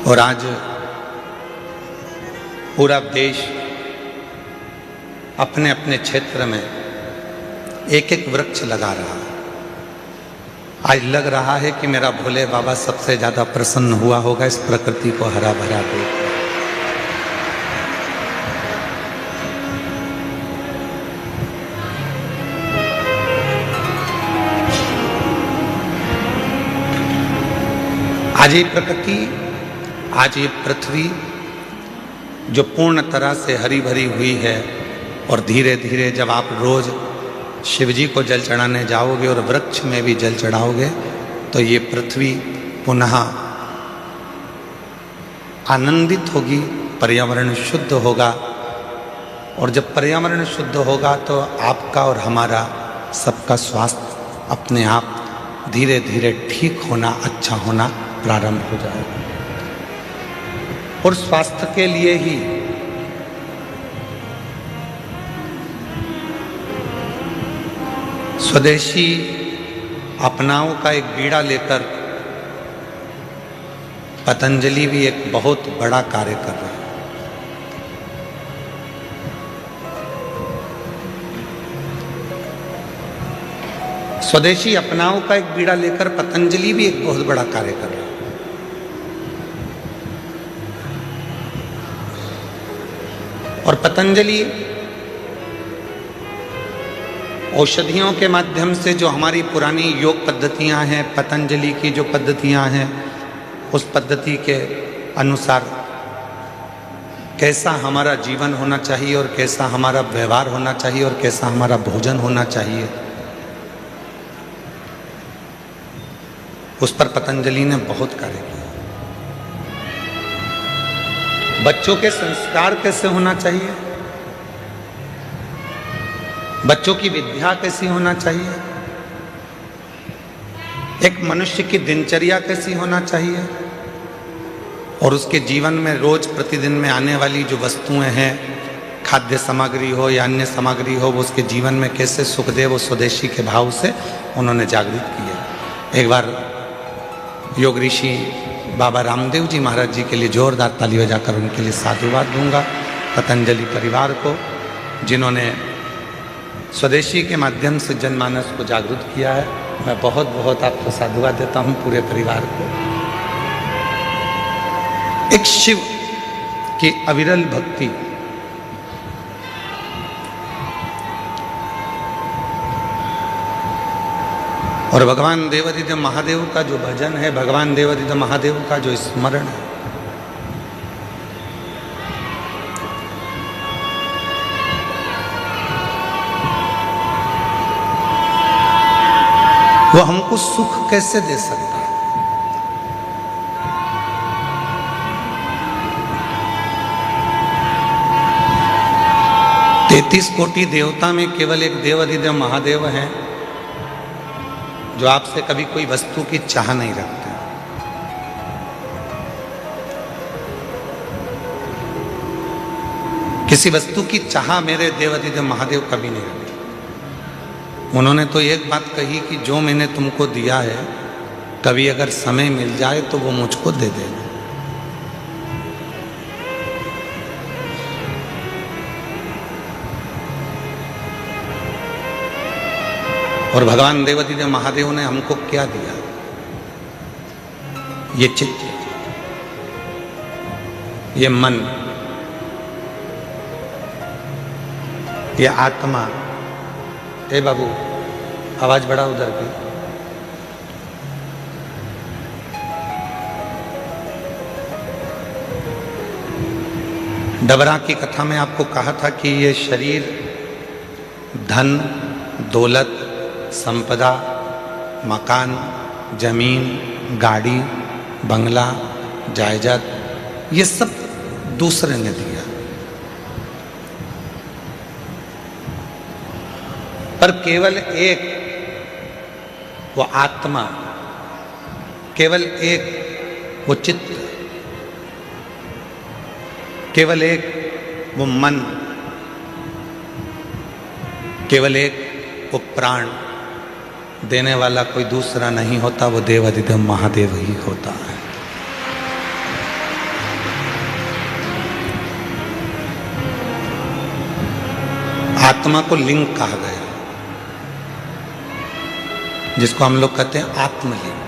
और आज पूरा देश अपने अपने क्षेत्र में एक एक वृक्ष लगा रहा है। आज लग रहा है कि मेरा भोले बाबा सबसे ज्यादा प्रसन्न हुआ होगा इस प्रकृति को हरा भरा देख। आज ये प्रकृति, आज ये पृथ्वी जो पूर्ण तरह से हरी भरी हुई है, और धीरे धीरे जब आप रोज शिव जी को जल चढ़ाने जाओगे और वृक्ष में भी जल चढ़ाओगे तो ये पृथ्वी पुनः आनंदित होगी, पर्यावरण शुद्ध होगा। और जब पर्यावरण शुद्ध होगा तो आपका और हमारा सबका स्वास्थ्य अपने आप धीरे धीरे ठीक होना, अच्छा होना प्रारंभ हो जाएगा। और स्वास्थ्य के लिए ही स्वदेशी अपनाओं का एक बीड़ा लेकर पतंजलि भी एक बहुत बड़ा कार्य कर रहा है। स्वदेशी अपनाओं का एक बीड़ा लेकर पतंजलि भी एक बहुत बड़ा कार्य कर रहा है। और पतंजलि औषधियों के माध्यम से जो हमारी पुरानी योग पद्धतियां हैं, पतंजलि की जो पद्धतियां हैं, उस पद्धति के अनुसार कैसा हमारा जीवन होना चाहिए और कैसा हमारा व्यवहार होना चाहिए और कैसा हमारा भोजन होना चाहिए, उस पर पतंजलि ने बहुत कार्य किया। बच्चों के संस्कार कैसे होना चाहिए, बच्चों की विद्या कैसी होना चाहिए, एक मनुष्य की दिनचर्या कैसी होना चाहिए, और उसके जीवन में रोज प्रतिदिन में आने वाली जो वस्तुएं हैं, खाद्य सामग्री हो या अन्य सामग्री हो, वो उसके जीवन में कैसे सुख दे, वो स्वदेशी के भाव से उन्होंने जागृत किया। एक बार योग ऋषि बाबा रामदेव जी महाराज जी के लिए जोरदार ताली बजाकर उनके लिए साधुवाद दूंगा, पतंजलि परिवार को, जिन्होंने स्वदेशी के माध्यम से जनमानस को जागरूक किया है। मैं बहुत बहुत आपको साधुवाद देता हूं, पूरे परिवार को। एक शिव की अविरल भक्ति, और भगवान देवादिदेव महादेव का जो भजन है, भगवान देवादिदेव महादेव का जो स्मरण है, वो हमको सुख कैसे दे सकता है। तैतीस कोटि देवता में केवल एक देवादिदेव महादेव हैं जो आपसे कभी कोई वस्तु की चाह नहीं रखते। किसी वस्तु की चाह मेरे देवादिदेव महादेव कभी नहीं रखते। उन्होंने तो एक बात कही कि जो मैंने तुमको दिया है, कभी अगर समय मिल जाए तो वो मुझको दे देना। और भगवान देवादिदेव महादेव ने हमको क्या दिया? ये चित्त, ये मन, ये आत्मा। ए बाबू, आवाज बढ़ा उधर की। डबरा की कथा में आपको कहा था कि ये शरीर धन, दौलत, संपदा, मकान, जमीन, गाड़ी, बंगला, जायदाद, ये सब दूसरे ने दिया, पर केवल एक वो आत्मा, केवल एक वो चित्त, केवल एक वो मन, केवल एक वो प्राण देने वाला कोई दूसरा नहीं होता, वो देवादिदेव महादेव ही होता है। आत्मा को लिंग कहा गया, जिसको हम लोग कहते हैं आत्मलिंग।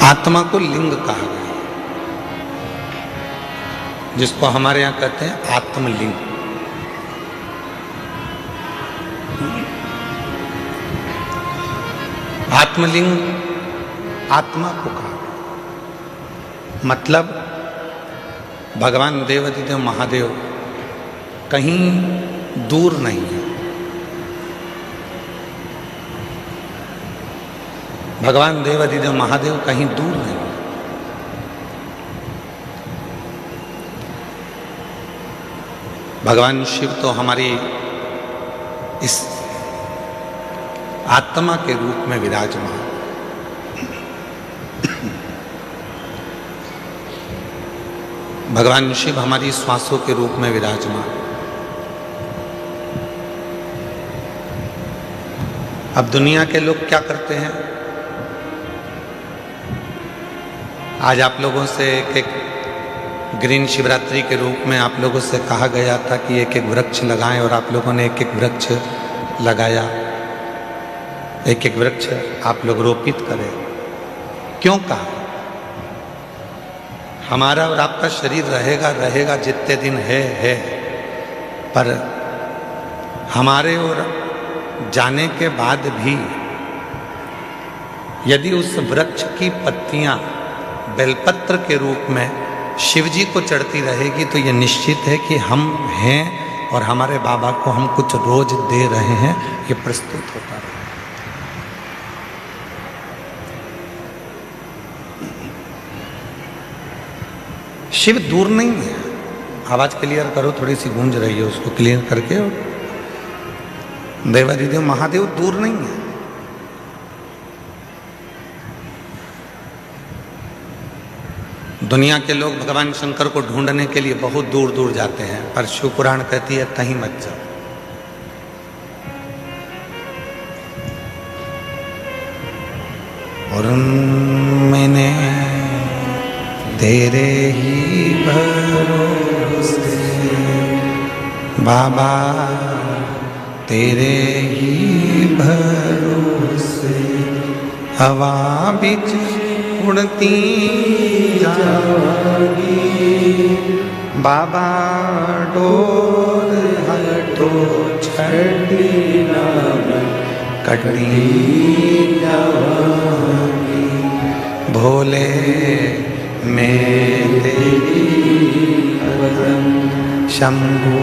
आत्मा को लिंग कहा गया, जिसको हमारे यहां कहते हैं आत्मलिंग। आत्मलिंग आत्मा को कहा गया, मतलब भगवान देवाधिदेव महादेव कहीं दूर नहीं है। भगवान देवाधिदेव महादेव कहीं दूर नहीं। भगवान शिव तो हमारी इस आत्मा के रूप में विराजमान। भगवान शिव हमारी श्वासों के रूप में विराजमान। अब दुनिया के लोग क्या करते हैं? आज आप लोगों से एक ग्रीन शिवरात्रि के रूप में आप लोगों से कहा गया था कि एक एक वृक्ष लगाएं, और आप लोगों ने एक एक वृक्ष लगाया। एक एक वृक्ष आप लोग रोपित करें। क्यों कहा? हमारा और आपका शरीर रहेगा जितने दिन है, पर हमारे और जाने के बाद भी यदि उस वृक्ष की पत्तियां बेलपत्र के रूप में शिव जी को चढ़ती रहेगी तो यह निश्चित है कि हम हैं और हमारे बाबा को हम कुछ रोज दे रहे हैं, ये प्रस्तुत होता है। शिव दूर नहीं है। आवाज क्लियर करो, थोड़ी सी गूंज रही है, उसको क्लियर करके। और देवाधिदेव महादेव दूर नहीं है। दुनिया के लोग भगवान शंकर को ढूंढने के लिए बहुत दूर दूर जाते हैं, पर शिव पुराण कहती है कहीं मत जाओ। और मैंने तेरे ही भरोसे बाबा, तेरे ही भरोसे हवा बिच उड़ती जागी, बाबा डोर हटो छड़ी नाम कटनी जागी, भोले मैं तेरी पदम, शंभू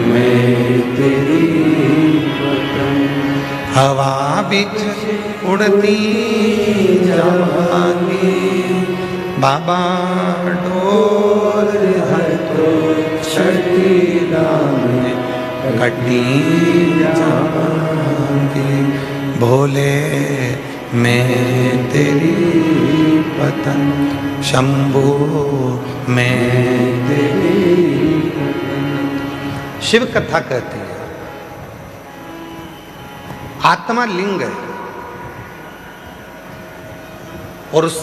मैं तेरी पदम, हवा बिच उड़ती जागी, बाबा डोर हटो छठी नाम कटनी जागी, भोले मैं तेरी पतन, शंभू मैं तेरी पतन। शिव कथा कहती है आत्मा लिंग है, और उस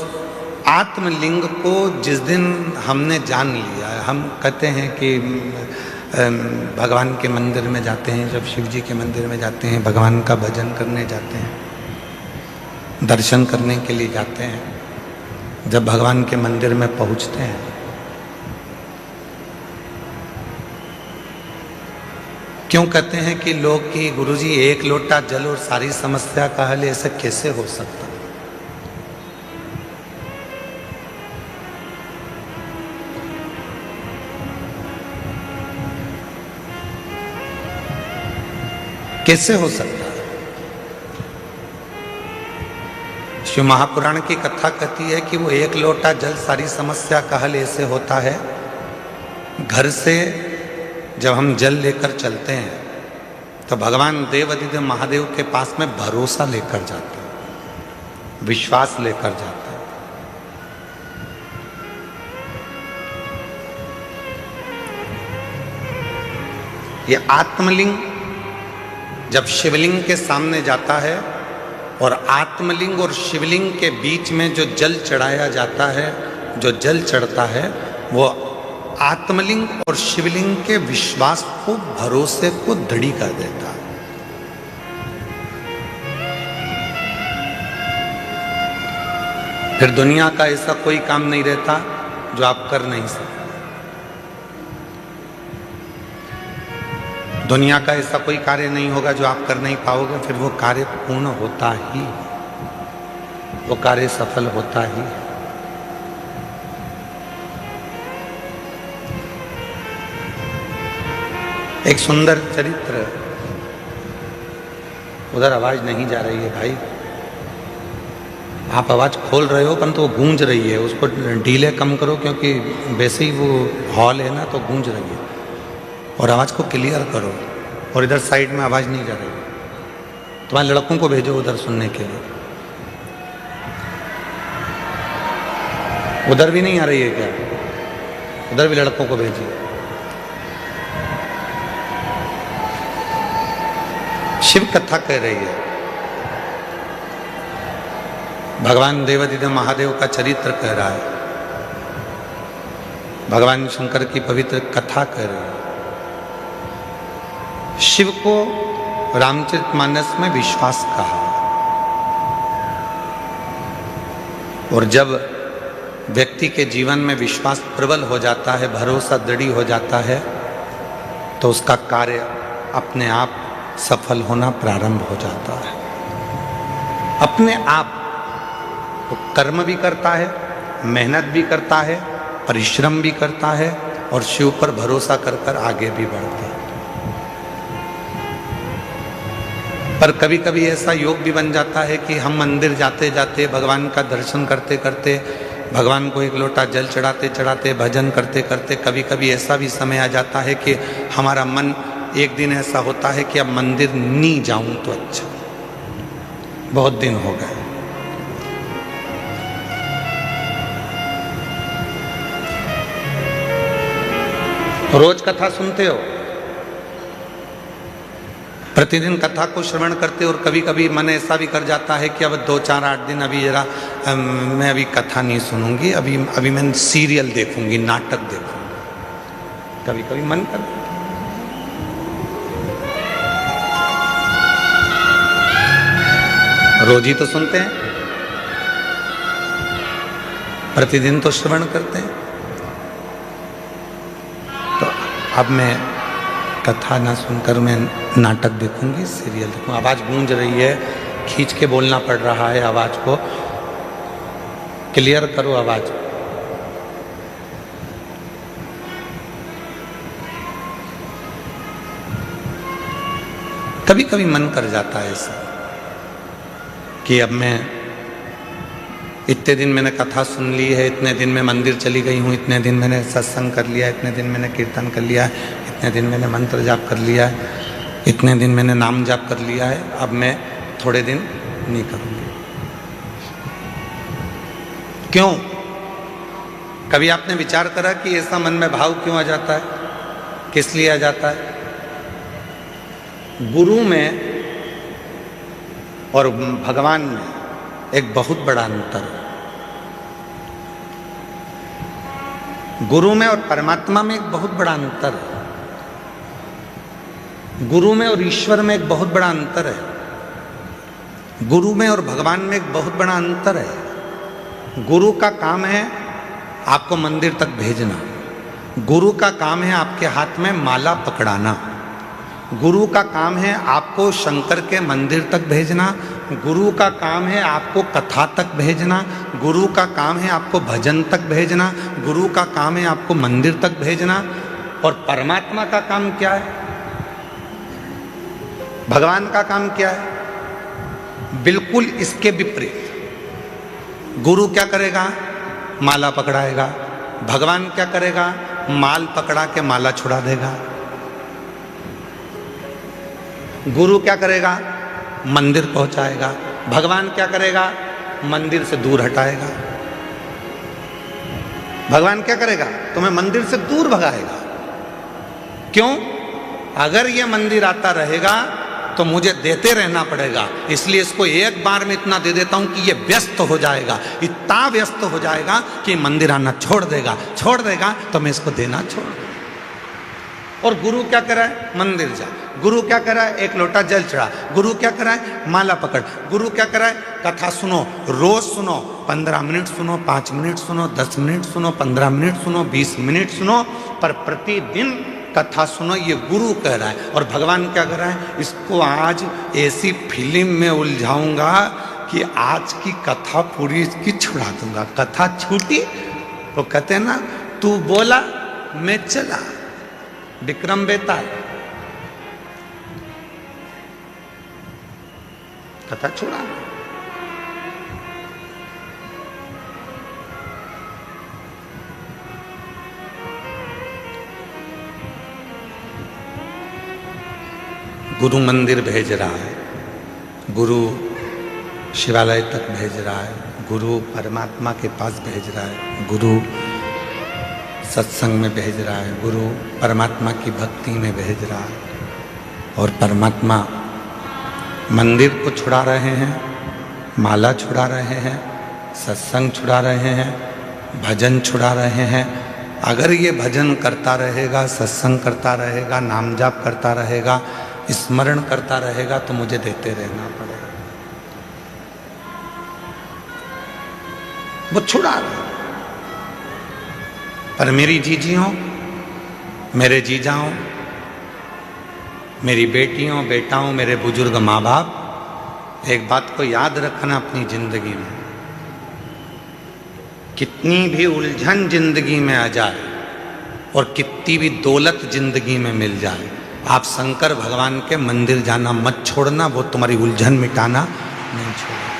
आत्मलिंग को जिस दिन हमने जान लिया, हम कहते हैं कि भगवान के मंदिर में जाते हैं, जब शिव जी के मंदिर में जाते हैं, भगवान का भजन करने जाते हैं, दर्शन करने के लिए जाते हैं, जब भगवान के मंदिर में पहुंचते हैं क्यों कहते हैं कि लोग कि गुरुजी एक लोटा जल और सारी समस्या का हल, ऐसा कैसे हो सकता? कैसे हो सकता है? शिव महापुराण की कथा कहती है कि वो एक लोटा जल सारी समस्या का हल ऐसे होता है। घर से जब हम जल लेकर चलते हैं तो भगवान देवादिदेव महादेव के पास में भरोसा लेकर जाते हैं, विश्वास लेकर जाते हैं। ये आत्मलिंग जब शिवलिंग के सामने जाता है और आत्मलिंग और शिवलिंग के बीच में जो जल चढ़ाया जाता है, जो जल चढ़ता है, वो आत्मलिंग और शिवलिंग के विश्वास को, भरोसे को दृढ़ कर देता है। फिर दुनिया का ऐसा कोई काम नहीं रहता जो आप कर नहीं सकते। दुनिया का ऐसा कोई कार्य नहीं होगा जो आप कर नहीं पाओगे। फिर वो कार्य पूर्ण होता ही, वो कार्य सफल होता ही। एक सुंदर चरित्र, उधर आवाज नहीं जा रही है भाई, आप आवाज खोल रहे हो परंतु वो गूंज रही है, उसको डीले कम करो क्योंकि वैसे ही वो हॉल है ना तो गूंज रही है। और आवाज को क्लियर करो। और इधर साइड में आवाज नहीं जा रही, तुम्हारे लड़कों को भेजो उधर सुनने के लिए। उधर भी नहीं आ रही है क्या? उधर भी लड़कों को भेजिए। शिव कथा कह रही है, भगवान देवादिदेव महादेव का चरित्र कह रहा है, भगवान शंकर की पवित्र कथा कह रही है। शिव को रामचरितमानस में विश्वास कहा। और जब व्यक्ति के जीवन में विश्वास प्रबल हो जाता है, भरोसा दृढ़ हो जाता है, तो उसका कार्य अपने आप सफल होना प्रारंभ हो जाता है। अपने आप वो कर्म भी करता है, मेहनत भी करता है, परिश्रम भी करता है और शिव पर भरोसा कर कर आगे भी बढ़ता है। पर कभी कभी ऐसा योग भी बन जाता है कि हम मंदिर जाते जाते, भगवान का दर्शन करते करते, भगवान को एक लोटा जल चढ़ाते चढ़ाते, भजन करते करते, कभी कभी ऐसा भी समय आ जाता है कि हमारा मन, एक दिन ऐसा होता है कि अब मंदिर नहीं जाऊं तो अच्छा, बहुत दिन हो गए। रोज कथा सुनते हो, प्रतिदिन कथा को श्रवण करते हो, और कभी कभी मन ऐसा भी कर जाता है कि अब 2-4-8 दिन अभी जरा मैं अभी कथा नहीं सुनूंगी, अभी मैं सीरियल देखूंगी, नाटक देखूंगी। कभी कभी मन कर, रोज ही तो सुनते हैं, प्रतिदिन तो श्रवण करते हैं। तो अब मैं कथा ना सुनकर मैं नाटक देखूंगी, सीरियल देखूंगी। आवाज गूंज रही है, खींच के बोलना पड़ रहा है, आवाज को क्लियर करो आवाज। कभी कभी मन कर जाता है ऐसा कि अब मैं, इतने दिन मैंने कथा सुन ली है, इतने दिन मैं मंदिर चली गई हूँ, इतने दिन मैंने सत्संग कर लिया, इतने दिन मैंने कीर्तन कर लिया है, इतने दिन मैंने मंत्र जाप कर लिया है, इतने दिन मैंने नाम जाप कर लिया है, अब मैं थोड़े दिन नहीं करूँगी। क्यों? कभी आपने विचार करा कि ऐसा मन में भाव क्यों आ जाता है, किस लिए आ जाता है? गुरु में और भगवान में एक बहुत बड़ा अंतर है। गुरु में और परमात्मा में एक बहुत बड़ा अंतर है। गुरु में और ईश्वर में एक बहुत बड़ा अंतर है। गुरु में और भगवान में एक बहुत बड़ा अंतर है। गुरु का काम है आपको मंदिर तक भेजना। गुरु का काम है आपके हाथ में माला पकड़ाना। गुरु का काम है आपको शंकर के मंदिर तक भेजना। गुरु का काम है आपको कथा तक भेजना। गुरु का काम है आपको भजन तक भेजना। गुरु का काम है आपको मंदिर तक भेजना। और परमात्मा का काम क्या है? भगवान का काम क्या है? बिल्कुल इसके विपरीत। गुरु क्या करेगा? माला पकड़ाएगा। भगवान क्या करेगा? माल पकड़ा के माला छुड़ा देगा। गुरु क्या करेगा? मंदिर पहुंचाएगा। भगवान क्या करेगा? मंदिर से दूर हटाएगा। भगवान क्या करेगा? तुम्हें मंदिर से दूर भगाएगा। क्यों? अगर ये मंदिर आता रहेगा तो मुझे देते रहना पड़ेगा, इसलिए इसको एक बार में इतना दे देता हूं कि ये व्यस्त हो जाएगा, इतना व्यस्त हो जाएगा कि मंदिर आना छोड़ देगा तो मैं इसको देना छोड़ दूंगा। और गुरु क्या करा है? मंदिर जा। गुरु क्या करा है? एक लोटा जल चढ़ा। गुरु क्या करा है? माला पकड़। गुरु क्या करा है? कथा सुनो, रोज सुनो, 15 मिनट सुनो, 5 मिनट सुनो, 10 मिनट सुनो, 15 मिनट सुनो, 20 मिनट सुनो, पर प्रतिदिन कथा सुनो, ये गुरु कह रहा है। और भगवान क्या कर रहा है? इसको आज ऐसी फिल्म में उलझाऊंगा कि आज की कथा पूरी इसकी छुड़ा दूंगा। कथा छूटी तो कहते हैं ना, तू बोला मैं चला, विक्रम बेताल। कथा छुड़ा। गुरु मंदिर भेज रहा है, गुरु शिवालय तक भेज रहा है, गुरु परमात्मा के पास भेज रहा है, गुरु सत्संग में भेज रहा है, गुरु परमात्मा की भक्ति में भेज रहा है। और परमात्मा मंदिर को छुड़ा रहे हैं, माला छुड़ा रहे हैं, सत्संग छुड़ा रहे हैं, भजन छुड़ा रहे हैं। अगर ये भजन करता रहेगा, सत्संग करता रहेगा, नाम जाप करता रहेगा, स्मरण करता रहेगा तो मुझे देते रहना पड़ेगा। वो छुड़ा रहे। पर मेरी जीजियों, मेरे जीजाओं, मेरी बेटियों, बेटाओं, मेरे बुजुर्ग माँ बाप, एक बात को याद रखना अपनी जिंदगी में, कितनी भी उलझन जिंदगी में आ जाए और कितनी भी दौलत जिंदगी में मिल जाए, आप शंकर भगवान के मंदिर जाना मत छोड़ना। वो तुम्हारी उलझन मिटाना नहीं छोड़ेगा।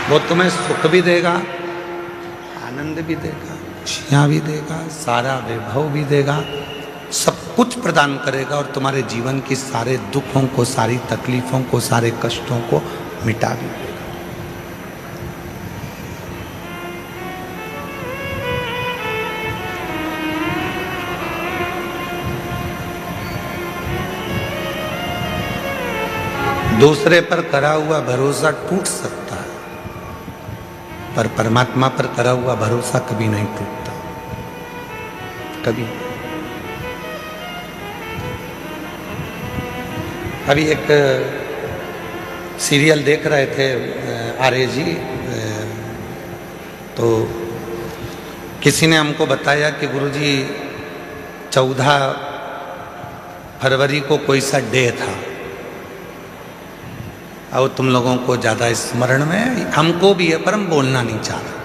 वो तुम्हें सुख भी देगा, आनंद भी देगा, खुशियाँ भी देगा, सारा वैभव भी देगा, सब कुछ प्रदान करेगा और तुम्हारे जीवन की सारे दुखों को, सारी तकलीफों को, सारे कष्टों को मिटा भी देगा। दूसरे पर करा हुआ भरोसा टूट सकता है, पर परमात्मा पर करा हुआ भरोसा कभी नहीं टूटता, कभी। अभी एक सीरियल देख रहे थे आर्य जी, तो किसी ने हमको बताया कि गुरुजी 14 फरवरी को कोई सा डे था और तुम लोगों को ज़्यादा स्मरण में, हमको भी है पर हम बोलना नहीं चाह रहे।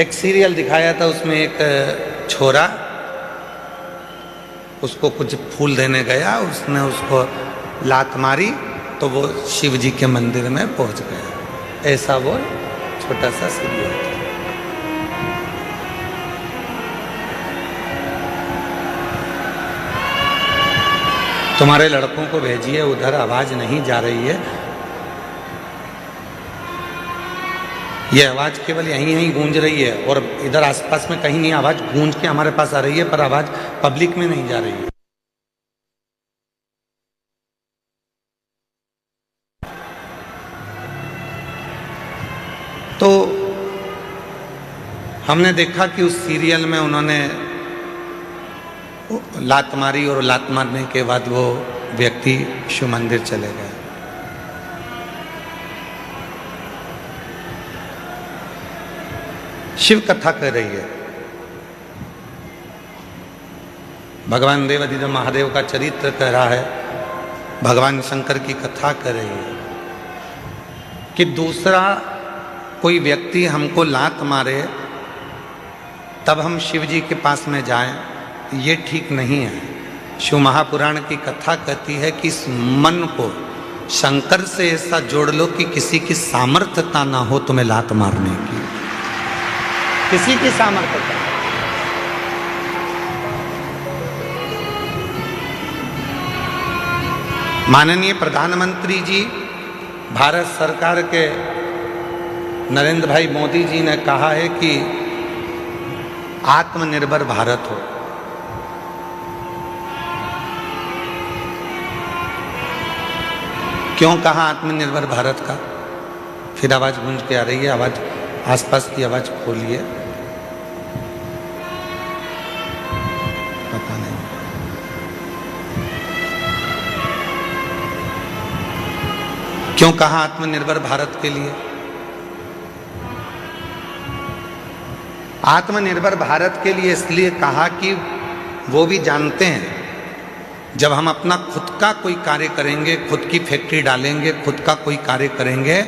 एक सीरियल दिखाया था, उसमें एक छोरा उसको कुछ फूल देने गया, उसने उसको लात मारी तो वो शिव जी के मंदिर में पहुंच गया। ऐसा वो छोटा सा सीरियल था। तुम्हारे लड़कों को भेजिए, उधर आवाज नहीं जा रही है। ये आवाज केवल यहीं यहीं गूंज रही है और इधर आसपास में कहीं नहीं आवाज गूंज के हमारे पास आ रही है, पर आवाज पब्लिक में नहीं जा रही है। तो हमने देखा कि उस सीरियल में उन्होंने लात मारी और लात मारने के बाद वो व्यक्ति शिव मंदिर चले गए। शिव कथा कर रही है, भगवान देवाधिदेव महादेव का चरित्र कह रहा है, भगवान शंकर की कथा कर रही है कि दूसरा कोई व्यक्ति हमको लात मारे तब हम शिव जी के पास में जाएं, ये ठीक नहीं है। शिव महापुराण की कथा कहती है कि इस मन को शंकर से ऐसा जोड़ लो कि किसी की सामर्थ्यता ना हो तुम्हें लात मारने की, किसी की सामर्थ्यता। माननीय प्रधानमंत्री जी, भारत सरकार के नरेंद्र भाई मोदी जी ने कहा है कि आत्मनिर्भर भारत हो। क्यों कहा आत्मनिर्भर भारत का? फिर आवाज गूंज के आ रही है, आवाज आसपास की आवाज खोलिए। पता नहीं क्यों कहा आत्मनिर्भर भारत के लिए। आत्मनिर्भर भारत के लिए इसलिए कहा कि वो भी जानते हैं जब हम अपना खुद का कोई कार्य करेंगे, खुद की फैक्ट्री डालेंगे, खुद का कोई कार्य करेंगे,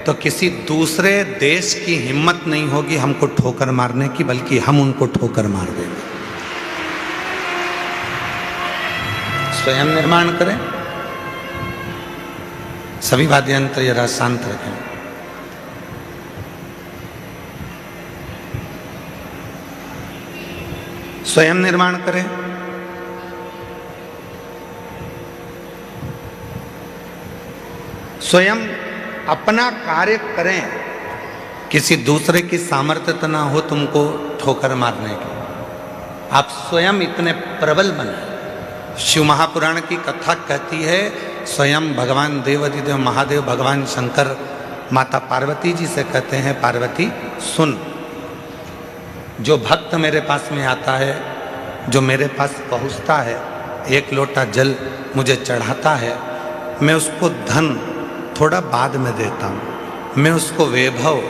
तो किसी दूसरे देश की हिम्मत नहीं होगी हमको ठोकर मारने की, बल्कि हम उनको ठोकर मार देंगे। स्वयं निर्माण करें। सभी वाद्य यंत्र जरा शांत रखें। स्वयं निर्माण करें। स्वयं अपना कार्य करें, किसी दूसरे की सामर्थ्य ना हो तुमको ठोकर मारने की। आप स्वयं इतने प्रबल बने। शिव महापुराण की कथा कहती है, स्वयं भगवान देवाधिदेव महादेव भगवान शंकर माता पार्वती जी से कहते हैं, पार्वती सुन, जो भक्त मेरे पास में आता है, जो मेरे पास पहुंचता है, एक लोटा जल मुझे चढ़ाता है, मैं उसको धन थोड़ा बाद में देता हूँ, मैं उसको वैभव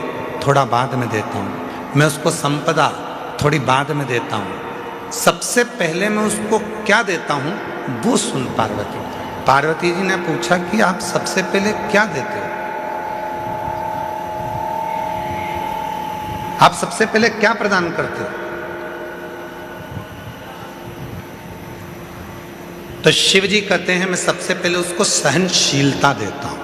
थोड़ा बाद में देता हूँ, मैं उसको संपदा थोड़ी बाद में देता हूँ। सबसे पहले मैं उसको क्या देता हूँ वो सुन पार्वती। पार्वती जी ने पूछा कि आप सबसे पहले क्या देते हो? आप सबसे पहले क्या प्रदान करते हो? तो शिव जी कहते हैं, मैं सबसे पहले उसको सहनशीलता देता हूं।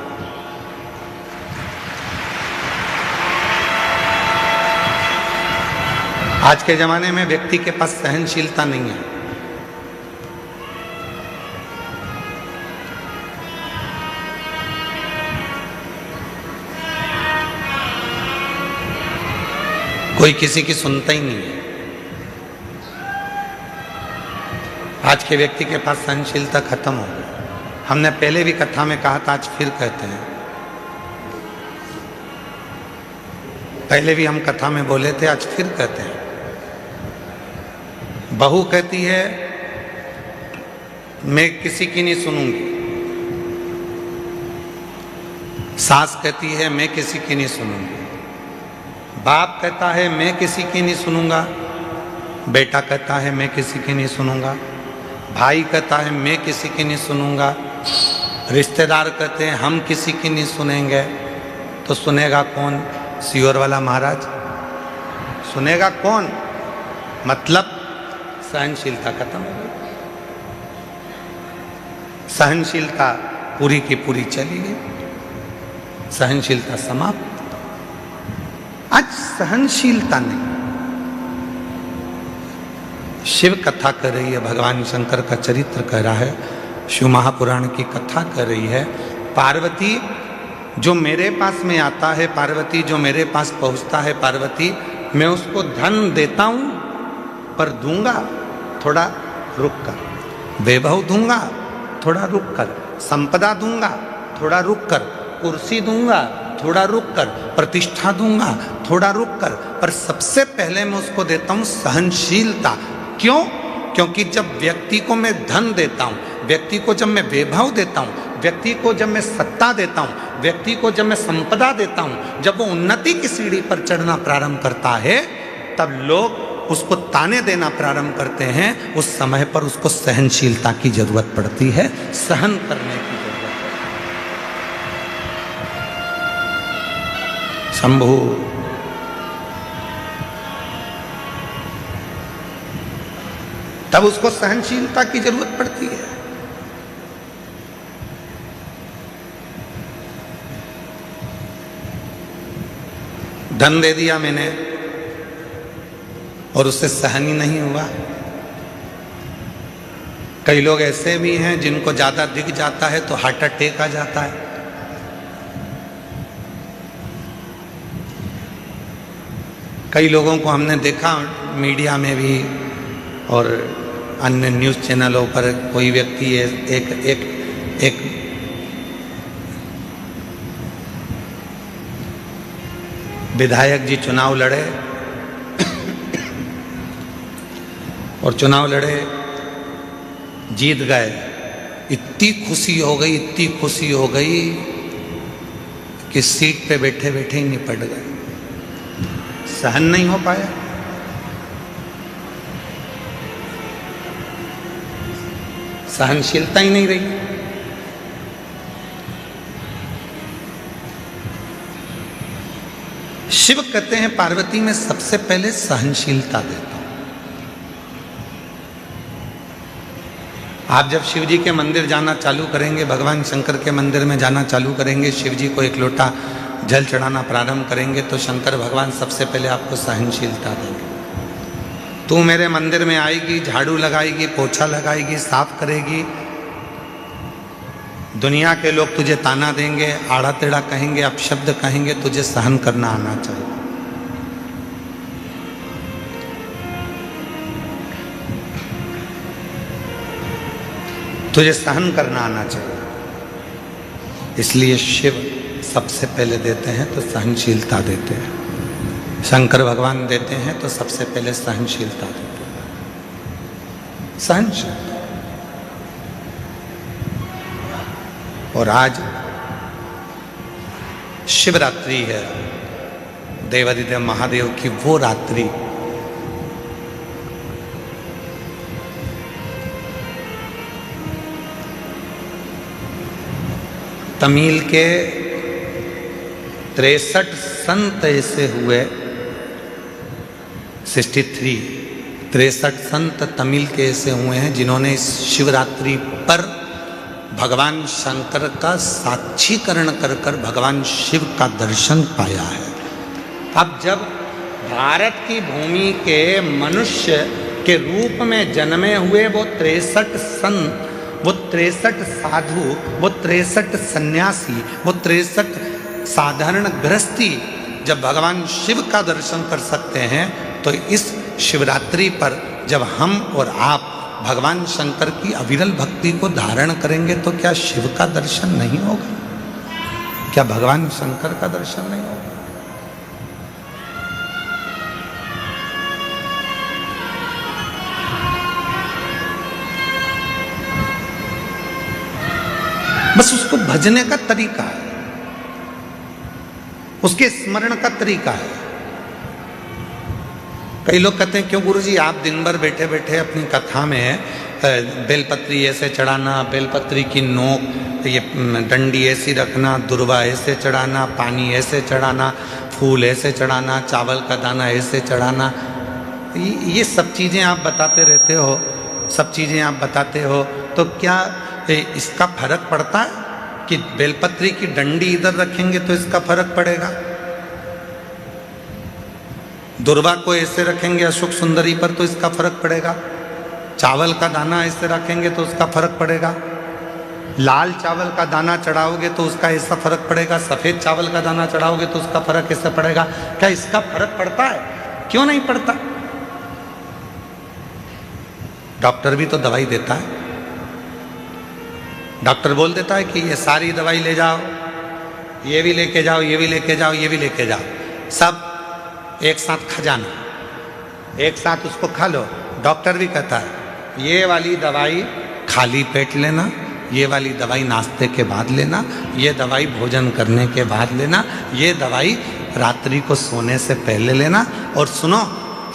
आज के जमाने में व्यक्ति के पास सहनशीलता नहीं है। कोई किसी की सुनता ही नहीं है। आज के व्यक्ति के पास सहनशीलता खत्म हो गई। हमने पहले भी कथा में कहा था, आज फिर कहते हैं। पहले भी हम कथा में बोले थे, आज फिर कहते हैं। बहू कहती है मैं किसी की नहीं सुनूंगी, सास कहती है मैं किसी की नहीं सुनूंगी, बाप कहता है मैं किसी की नहीं सुनूंगा, बेटा कहता है मैं किसी की नहीं सुनूंगा, भाई कहता है मैं किसी की नहीं सुनूंगा, रिश्तेदार कहते हैं हम किसी की नहीं सुनेंगे। तो सुनेगा कौन? सियोर वाला महाराज सुनेगा कौन? मतलब सहनशीलता खत्म हो गई। सहनशीलता पूरी की पूरी चली गई, सहनशीलता समाप्त। आज सहनशीलता नहीं। शिव कथा कर रही है, भगवान शंकर का चरित्र कह रहा है, शिव महापुराण की कथा कर रही है। पार्वती जो मेरे पास में आता है, पार्वती जो मेरे पास पहुंचता है, पार्वती मैं उसको धन देता हूं, पर दूंगा थोड़ा रुक कर, वैभव दूंगा थोड़ा रुक कर, संपदा दूंगा थोड़ा रुक कर, कुर्सी दूंगा थोड़ा रुक कर, प्रतिष्ठा दूंगा थोड़ा रुक कर, पर सबसे पहले मैं उसको देता हूं सहनशीलता। क्यों? क्योंकि जब व्यक्ति को मैं धन देता हूं, व्यक्ति को जब मैं वैभव देता हूं, व्यक्ति को जब मैं सत्ता देता हूं, व्यक्ति को जब मैं संपदा देता हूं, जब वो उन्नति की सीढ़ी पर चढ़ना प्रारंभ करता है, तब लोग उसको ताने देना प्रारंभ करते हैं। उस समय पर उसको सहनशीलता की जरूरत पड़ती है, सहन करने की जरूरत है। शंभु तब उसको सहनशीलता की जरूरत पड़ती है। धन दे दिया मैंने और उससे सहन ही नहीं हुआ। कई लोग ऐसे भी हैं जिनको ज्यादा दिख जाता है तो हार्ट अटैक आ जाता है। कई लोगों को हमने देखा मीडिया में भी और अन्य न्यूज़ चैनलों पर, कोई व्यक्ति एक विधायक जी चुनाव लड़े और चुनाव लड़े, जीत गए। इतनी खुशी हो गई कि सीट पे बैठे बैठे ही निपट गए, सहन नहीं हो पाया। सहनशीलता ही नहीं रही। शिव कहते हैं पार्वती में सबसे पहले सहनशीलता देता हूं। आप जब शिव जी के मंदिर जाना चालू करेंगे, भगवान शंकर के मंदिर में जाना चालू करेंगे, शिव जी को एक लोटा जल चढ़ाना प्रारंभ करेंगे तो शंकर भगवान सबसे पहले आपको सहनशीलता देंगे। तू मेरे मंदिर में आएगी, झाड़ू लगाएगी, पोछा लगाएगी, साफ करेगी, दुनिया के लोग तुझे ताना देंगे, आड़ा टेढ़ा कहेंगे, अपशब्द कहेंगे, तुझे सहन करना आना चाहिए। तुझे सहन करना आना चाहिए। इसलिए शिव सबसे पहले देते हैं तो सहनशीलता देते हैं। शंकर भगवान देते हैं तो सबसे पहले सहनशीलता देते हैं। सहनशीलता। और आज शिवरात्रि है, देवादिदेव महादेव की वो रात्रि तमिल के 63 संत ऐसे हुए, 63 संत तमिल के ऐसे हुए हैं जिन्होंने इस शिवरात्रि पर भगवान शंकर का साक्षीकरण कर कर भगवान शिव का दर्शन पाया है। अब जब भारत की भूमि के मनुष्य के रूप में जन्मे हुए वो 63 संत, वो 63 साधु, वो 63 सन्यासी, वो 63 साधारण गृहस्थी जब भगवान शिव का दर्शन कर सकते हैं तो इस शिवरात्रि पर जब हम और आप भगवान शंकर की अविरल भक्ति को धारण करेंगे तो क्या शिव का दर्शन नहीं होगा? क्या भगवान शंकर का दर्शन नहीं होगा? बस उसको भजने का तरीका है, उसके स्मरण का तरीका है। कई लोग कहते हैं क्यों गुरुजी आप दिन भर बैठे बैठे अपनी कथा में बेलपत्री ऐसे चढ़ाना, बेलपत्री की नोक ये डंडी ऐसी रखना, दुर्वा ऐसे चढ़ाना, पानी ऐसे चढ़ाना, फूल ऐसे चढ़ाना, चावल का दाना ऐसे चढ़ाना, ये सब चीज़ें आप बताते रहते हो, सब चीज़ें आप बताते हो, तो क्या इसका फर्क पड़ता है कि बेलपत्री की डंडी इधर रखेंगे तो इसका फर्क पड़ेगा, दुर्वा को ऐसे रखेंगे अशोक सुंदरी पर तो इसका फर्क पड़ेगा, चावल का दाना ऐसे रखेंगे तो उसका फर्क पड़ेगा, लाल चावल का दाना चढ़ाओगे तो उसका ऐसा फर्क पड़ेगा, सफ़ेद चावल का दाना चढ़ाओगे तो उसका फर्क ऐसा पड़ेगा? क्या इसका फर्क पड़ता है? क्यों नहीं पड़ता? डॉक्टर भी तो दवाई देता है, डॉक्टर बोल देता है कि ये सारी दवाई ले जाओ, ये भी लेके जाओ, ये भी लेके जाओ, ये भी लेके जाओ, सब एक साथ खा जाना, एक साथ उसको खा लो। डॉक्टर भी कहता है ये वाली दवाई खाली पेट लेना, ये वाली दवाई नाश्ते के बाद लेना, ये दवाई भोजन करने के बाद लेना, ये दवाई रात्रि को सोने से पहले लेना, और सुनो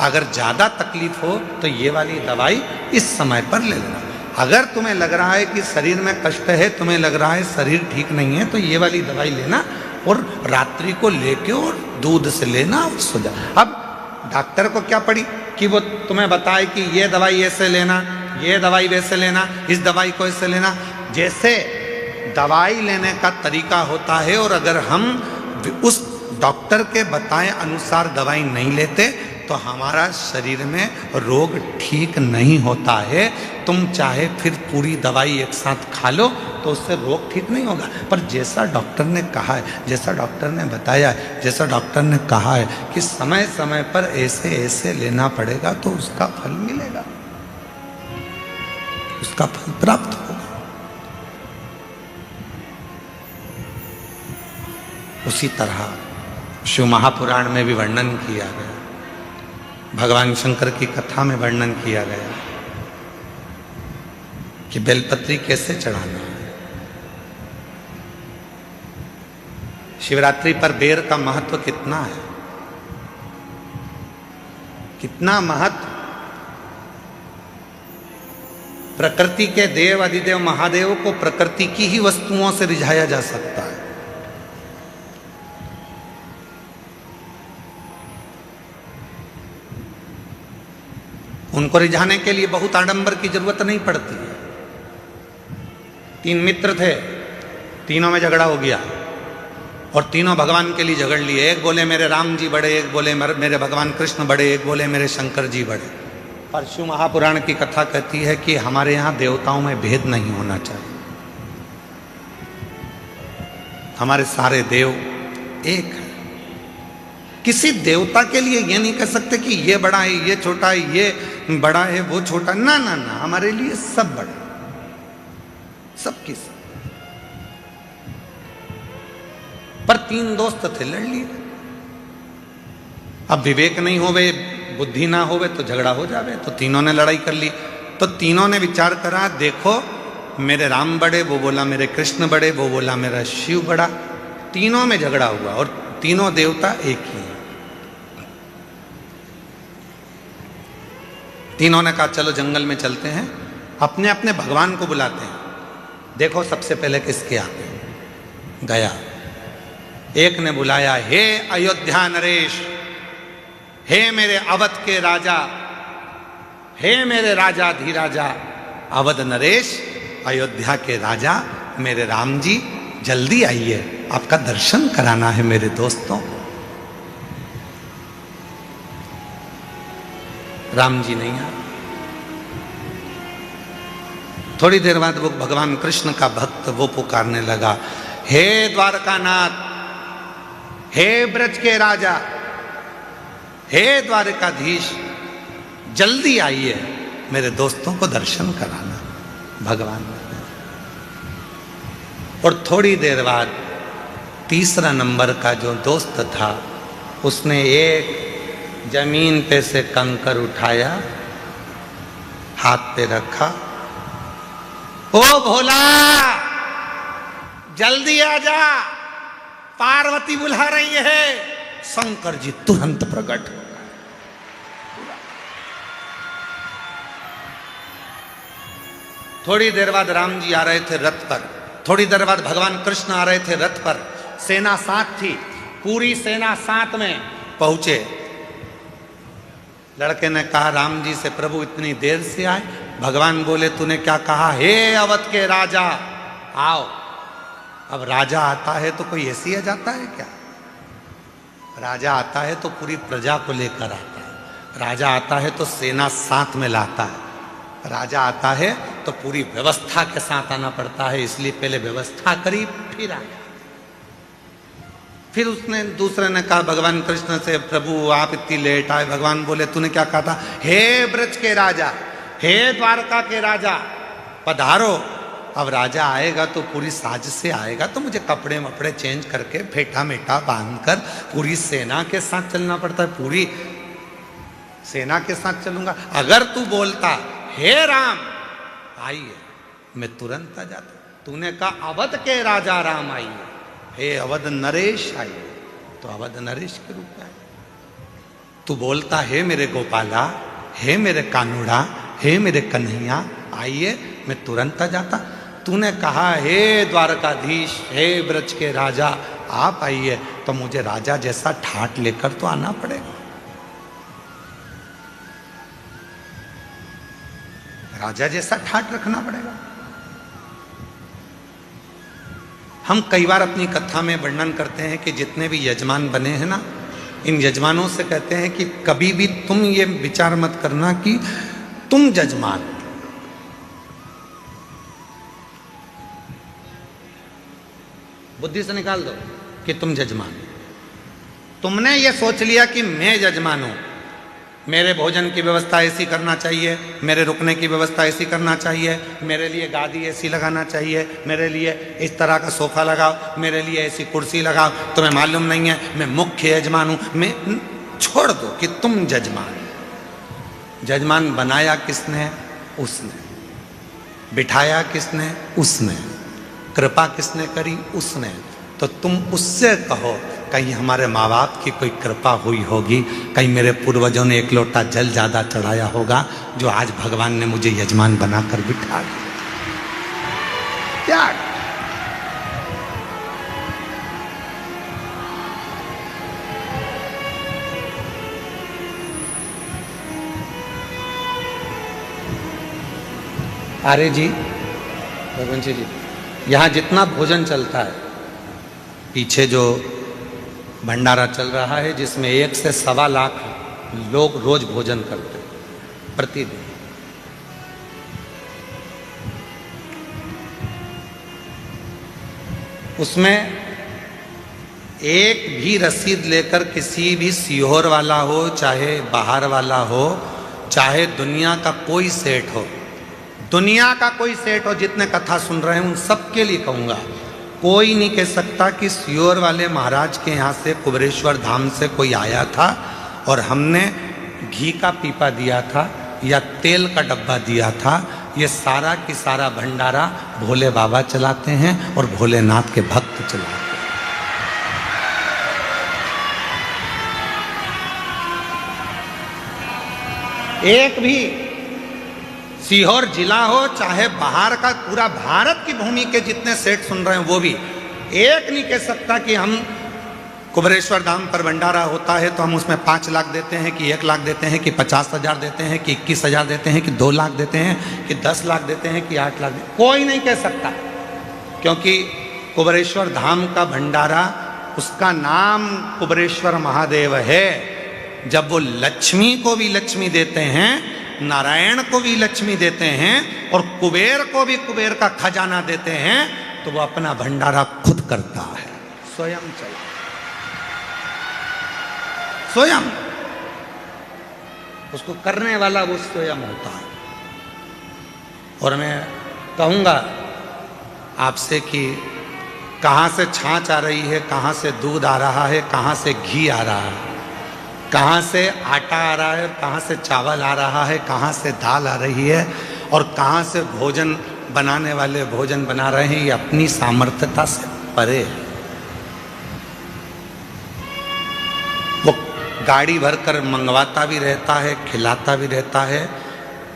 अगर ज़्यादा तकलीफ हो तो ये वाली दवाई इस समय पर ले लेना। अगर तुम्हें लग रहा है कि शरीर में कष्ट है, तुम्हें लग रहा है शरीर ठीक नहीं है, तो ये वाली दवाई लेना और रात्रि को लेके और दूध से लेना और सो जा। अब डॉक्टर को क्या पड़ी कि वो तुम्हें बताए कि ये दवाई ऐसे लेना, ये दवाई वैसे लेना, इस दवाई को ऐसे लेना। जैसे दवाई लेने का तरीका होता है, और अगर हम उस डॉक्टर के बताए अनुसार दवाई नहीं लेते तो हमारा शरीर में रोग ठीक नहीं होता है। तुम चाहे फिर पूरी दवाई एक साथ खा लो तो उससे रोग ठीक नहीं होगा। पर जैसा डॉक्टर ने कहा है, जैसा डॉक्टर ने बताया है, जैसा डॉक्टर ने कहा है कि समय समय पर ऐसे ऐसे लेना पड़ेगा तो उसका फल मिलेगा, उसका फल प्राप्त होगा। उसी तरह शिव महापुराण में भी वर्णन किया गया, भगवान शंकर की कथा में वर्णन किया गया कि बेलपत्री कैसे चढ़ाना है। शिवरात्रि पर बेर का महत्व कितना है, कितना महत्व। प्रकृति के देव अधिदेव महादेव को प्रकृति की ही वस्तुओं से रिझाया जा सकता है। उनको रिझाने के लिए बहुत आडंबर की जरूरत नहीं पड़ती है। 3 मित्र थे, तीनों में झगड़ा हो गया और तीनों भगवान के लिए झगड़ लिए। एक बोले मेरे राम जी बड़े, एक बोले मेरे भगवान कृष्ण बड़े, एक बोले मेरे शंकर जी बड़े। पर शिव महापुराण की कथा कहती है कि हमारे यहाँ देवताओं में भेद नहीं होना चाहिए। हमारे सारे देव एक है। किसी देवता के लिए ये नहीं कह सकते कि ये बड़ा है, ये छोटा है, ये बड़ा है, वो छोटा। ना ना ना, हमारे लिए सब बड़ा, सब की सब। पर 3 दोस्त थे, लड़ लिए। अब विवेक नहीं होवे, बुद्धि ना होवे तो झगड़ा हो जावे। तो तीनों ने लड़ाई कर ली। तो तीनों ने विचार करा, देखो मेरे राम बड़े, वो बोला मेरे कृष्ण बड़े, वो बोला मेरा शिव बड़ा। तीनों में झगड़ा हुआ और तीनों देवता एक ही हैं। तीनों ने कहा चलो जंगल में चलते हैं, अपने अपने भगवान को बुलाते हैं, देखो सबसे पहले किसके आते हैं। गया, एक ने बुलाया, हे अयोध्या नरेश, हे मेरे अवध के राजा, हे मेरे राजा धीराजा, अवध नरेश, अयोध्या के राजा मेरे राम जी, जल्दी आइए, आपका दर्शन कराना है मेरे दोस्तों। राम जी नहीं आए। थोड़ी देर बाद वो भगवान कृष्ण का भक्त वो पुकारने लगा, हे द्वारकानाथ, हे ब्रज के राजा, हे द्वारकाधीश, जल्दी आइए, मेरे दोस्तों को दर्शन कराना। भगवान और थोड़ी देर बाद तीसरा नंबर का जो दोस्त था उसने एक जमीन पे से कंकर उठाया, हाथ पे रखा, ओ भोला जल्दी आ जा, पार्वती बुला रही है। शंकर जी तुरंत प्रकट हो गए। थोड़ी देर बाद राम जी आ रहे थे रथ पर, थोड़ी देर बाद भगवान कृष्ण आ रहे थे रथ पर। सेना साथ थी, पूरी सेना साथ में पहुंचे। लड़के ने कहा राम जी से, प्रभु इतनी देर से आए? भगवान बोले तूने क्या कहा? हे अवध के राजा आओ। अब राजा आता है तो कोई ऐसे ही आ जाता है क्या? राजा आता है तो पूरी प्रजा को लेकर आता है। राजा आता है तो सेना साथ में लाता है। राजा आता है तो पूरी व्यवस्था के साथ आना पड़ता है, इसलिए पहले व्यवस्था करी फिर आया। फिर उसने दूसरे ने कहा भगवान कृष्ण से, प्रभु आप इतनी लेट आए। भगवान बोले तूने क्या कहा था? हे ब्रज के राजा, हे द्वारका के राजा पधारो। अब राजा आएगा तो पूरी साज से आएगा, तो मुझे कपड़े वपड़े चेंज करके फेटा मेटा बांधकर पूरी सेना के साथ चलना पड़ता है। पूरी सेना के साथ चलूंगा। अगर तू बोलता हे राम आइए, मैं तुरंत आ जाता। तूने कहा अवध के राजा राम आइए, हे अवध नरेश आइए, तो अवध नरेश के रूप में आए। तू बोलता हे मेरे गोपाला, हे मेरे कानूड़ा, हे मेरे कन्हैया आइए, मैं तुरंत आ जाता। तूने कहा हे द्वारकाधीश, हे ब्रज के राजा आप आइए, तो मुझे राजा जैसा ठाट लेकर तो आना पड़ेगा। राजा जैसा ठाट रखना पड़ेगा। हम कई बार अपनी कथा में वर्णन करते हैं कि जितने भी यजमान बने हैं ना, इन यजमानों से कहते हैं कि कभी भी तुम ये विचार मत करना कि तुम जजमान, बुद्धि से निकाल दो कि तुम जजमान। तुमने ये सोच लिया कि मैं जजमान हूं, मेरे भोजन की व्यवस्था ऐसी करना चाहिए, मेरे रुकने की व्यवस्था ऐसी करना चाहिए, मेरे लिए गादी ऐसी लगाना चाहिए, मेरे लिए इस तरह का सोफा लगाओ, मेरे लिए ऐसी कुर्सी लगाओ। तुम्हें मालूम नहीं है मैं मुख्य यजमान हूं। मैं छोड़ दो कि तुम जजमान। जजमान बनाया किसने? उसने। बिठाया किसने? उसने। कृपा किसने करी? उसने। तो तुम उससे कहो कहीं हमारे माँ बाप की कोई कृपा हुई होगी, कहीं मेरे पूर्वजों ने एक लोटा जल ज्यादा चढ़ाया होगा, जो आज भगवान ने मुझे यजमान बनाकर बिठा दिया। त्याग। आर्य जी, रघुवंशी जी, यहाँ जितना भोजन चलता है, पीछे जो भंडारा चल रहा है जिसमें 1 से 1.25 लाख लोग रोज भोजन करते हैं प्रतिदिन। उसमें एक भी रसीद लेकर किसी भी सीहोर वाला हो, चाहे बाहर वाला हो, चाहे दुनिया का कोई सेठ हो, दुनिया का कोई सेठ हो, जितने कथा सुन रहे हैं उन सबके लिए कहूंगा, कोई नहीं कह सकता कि सीहोर वाले महाराज के यहाँ से कुबेरेश्वर धाम से कोई आया था और हमने घी का पीपा दिया था या तेल का डब्बा दिया था। ये सारा की सारा भंडारा भोले बाबा चलाते हैं और भोलेनाथ के भक्त चलाते हैं। एक भी सीहोर जिला हो, चाहे बाहर का, पूरा भारत की भूमि के जितने सेठ सुन रहे हैं वो भी एक नहीं कह सकता कि हम कुबेरेश्वर धाम पर भंडारा होता है तो हम उसमें 5 लाख देते हैं कि 1 लाख देते हैं कि 50,000 देते हैं कि 21,000 देते हैं कि 2 लाख देते हैं कि 10 लाख देते हैं कि 8 लाख। कोई नहीं कह सकता, क्योंकि कुबेरेश्वर धाम का भंडारा, उसका नाम कुबेरेश्वर महादेव है। जब वो लक्ष्मी को भी लक्ष्मी देते हैं, नारायण को भी लक्ष्मी देते हैं और कुबेर को भी कुबेर का खजाना देते हैं, तो वो अपना भंडारा खुद करता है, स्वयं चला, स्वयं। उसको करने वाला वो स्वयं होता है। और मैं कहूंगा आपसे कि कहां से छाछ आ रही है, कहां से दूध आ रहा है, कहां से घी आ रहा है, कहाँ से आटा आ रहा है, कहाँ से चावल आ रहा है, कहाँ से दाल आ रही है और कहाँ से भोजन बनाने वाले भोजन बना रहे हैं, ये अपनी सामर्थ्यता से परे है। वो गाड़ी भरकर मंगवाता भी रहता है, खिलाता भी रहता है।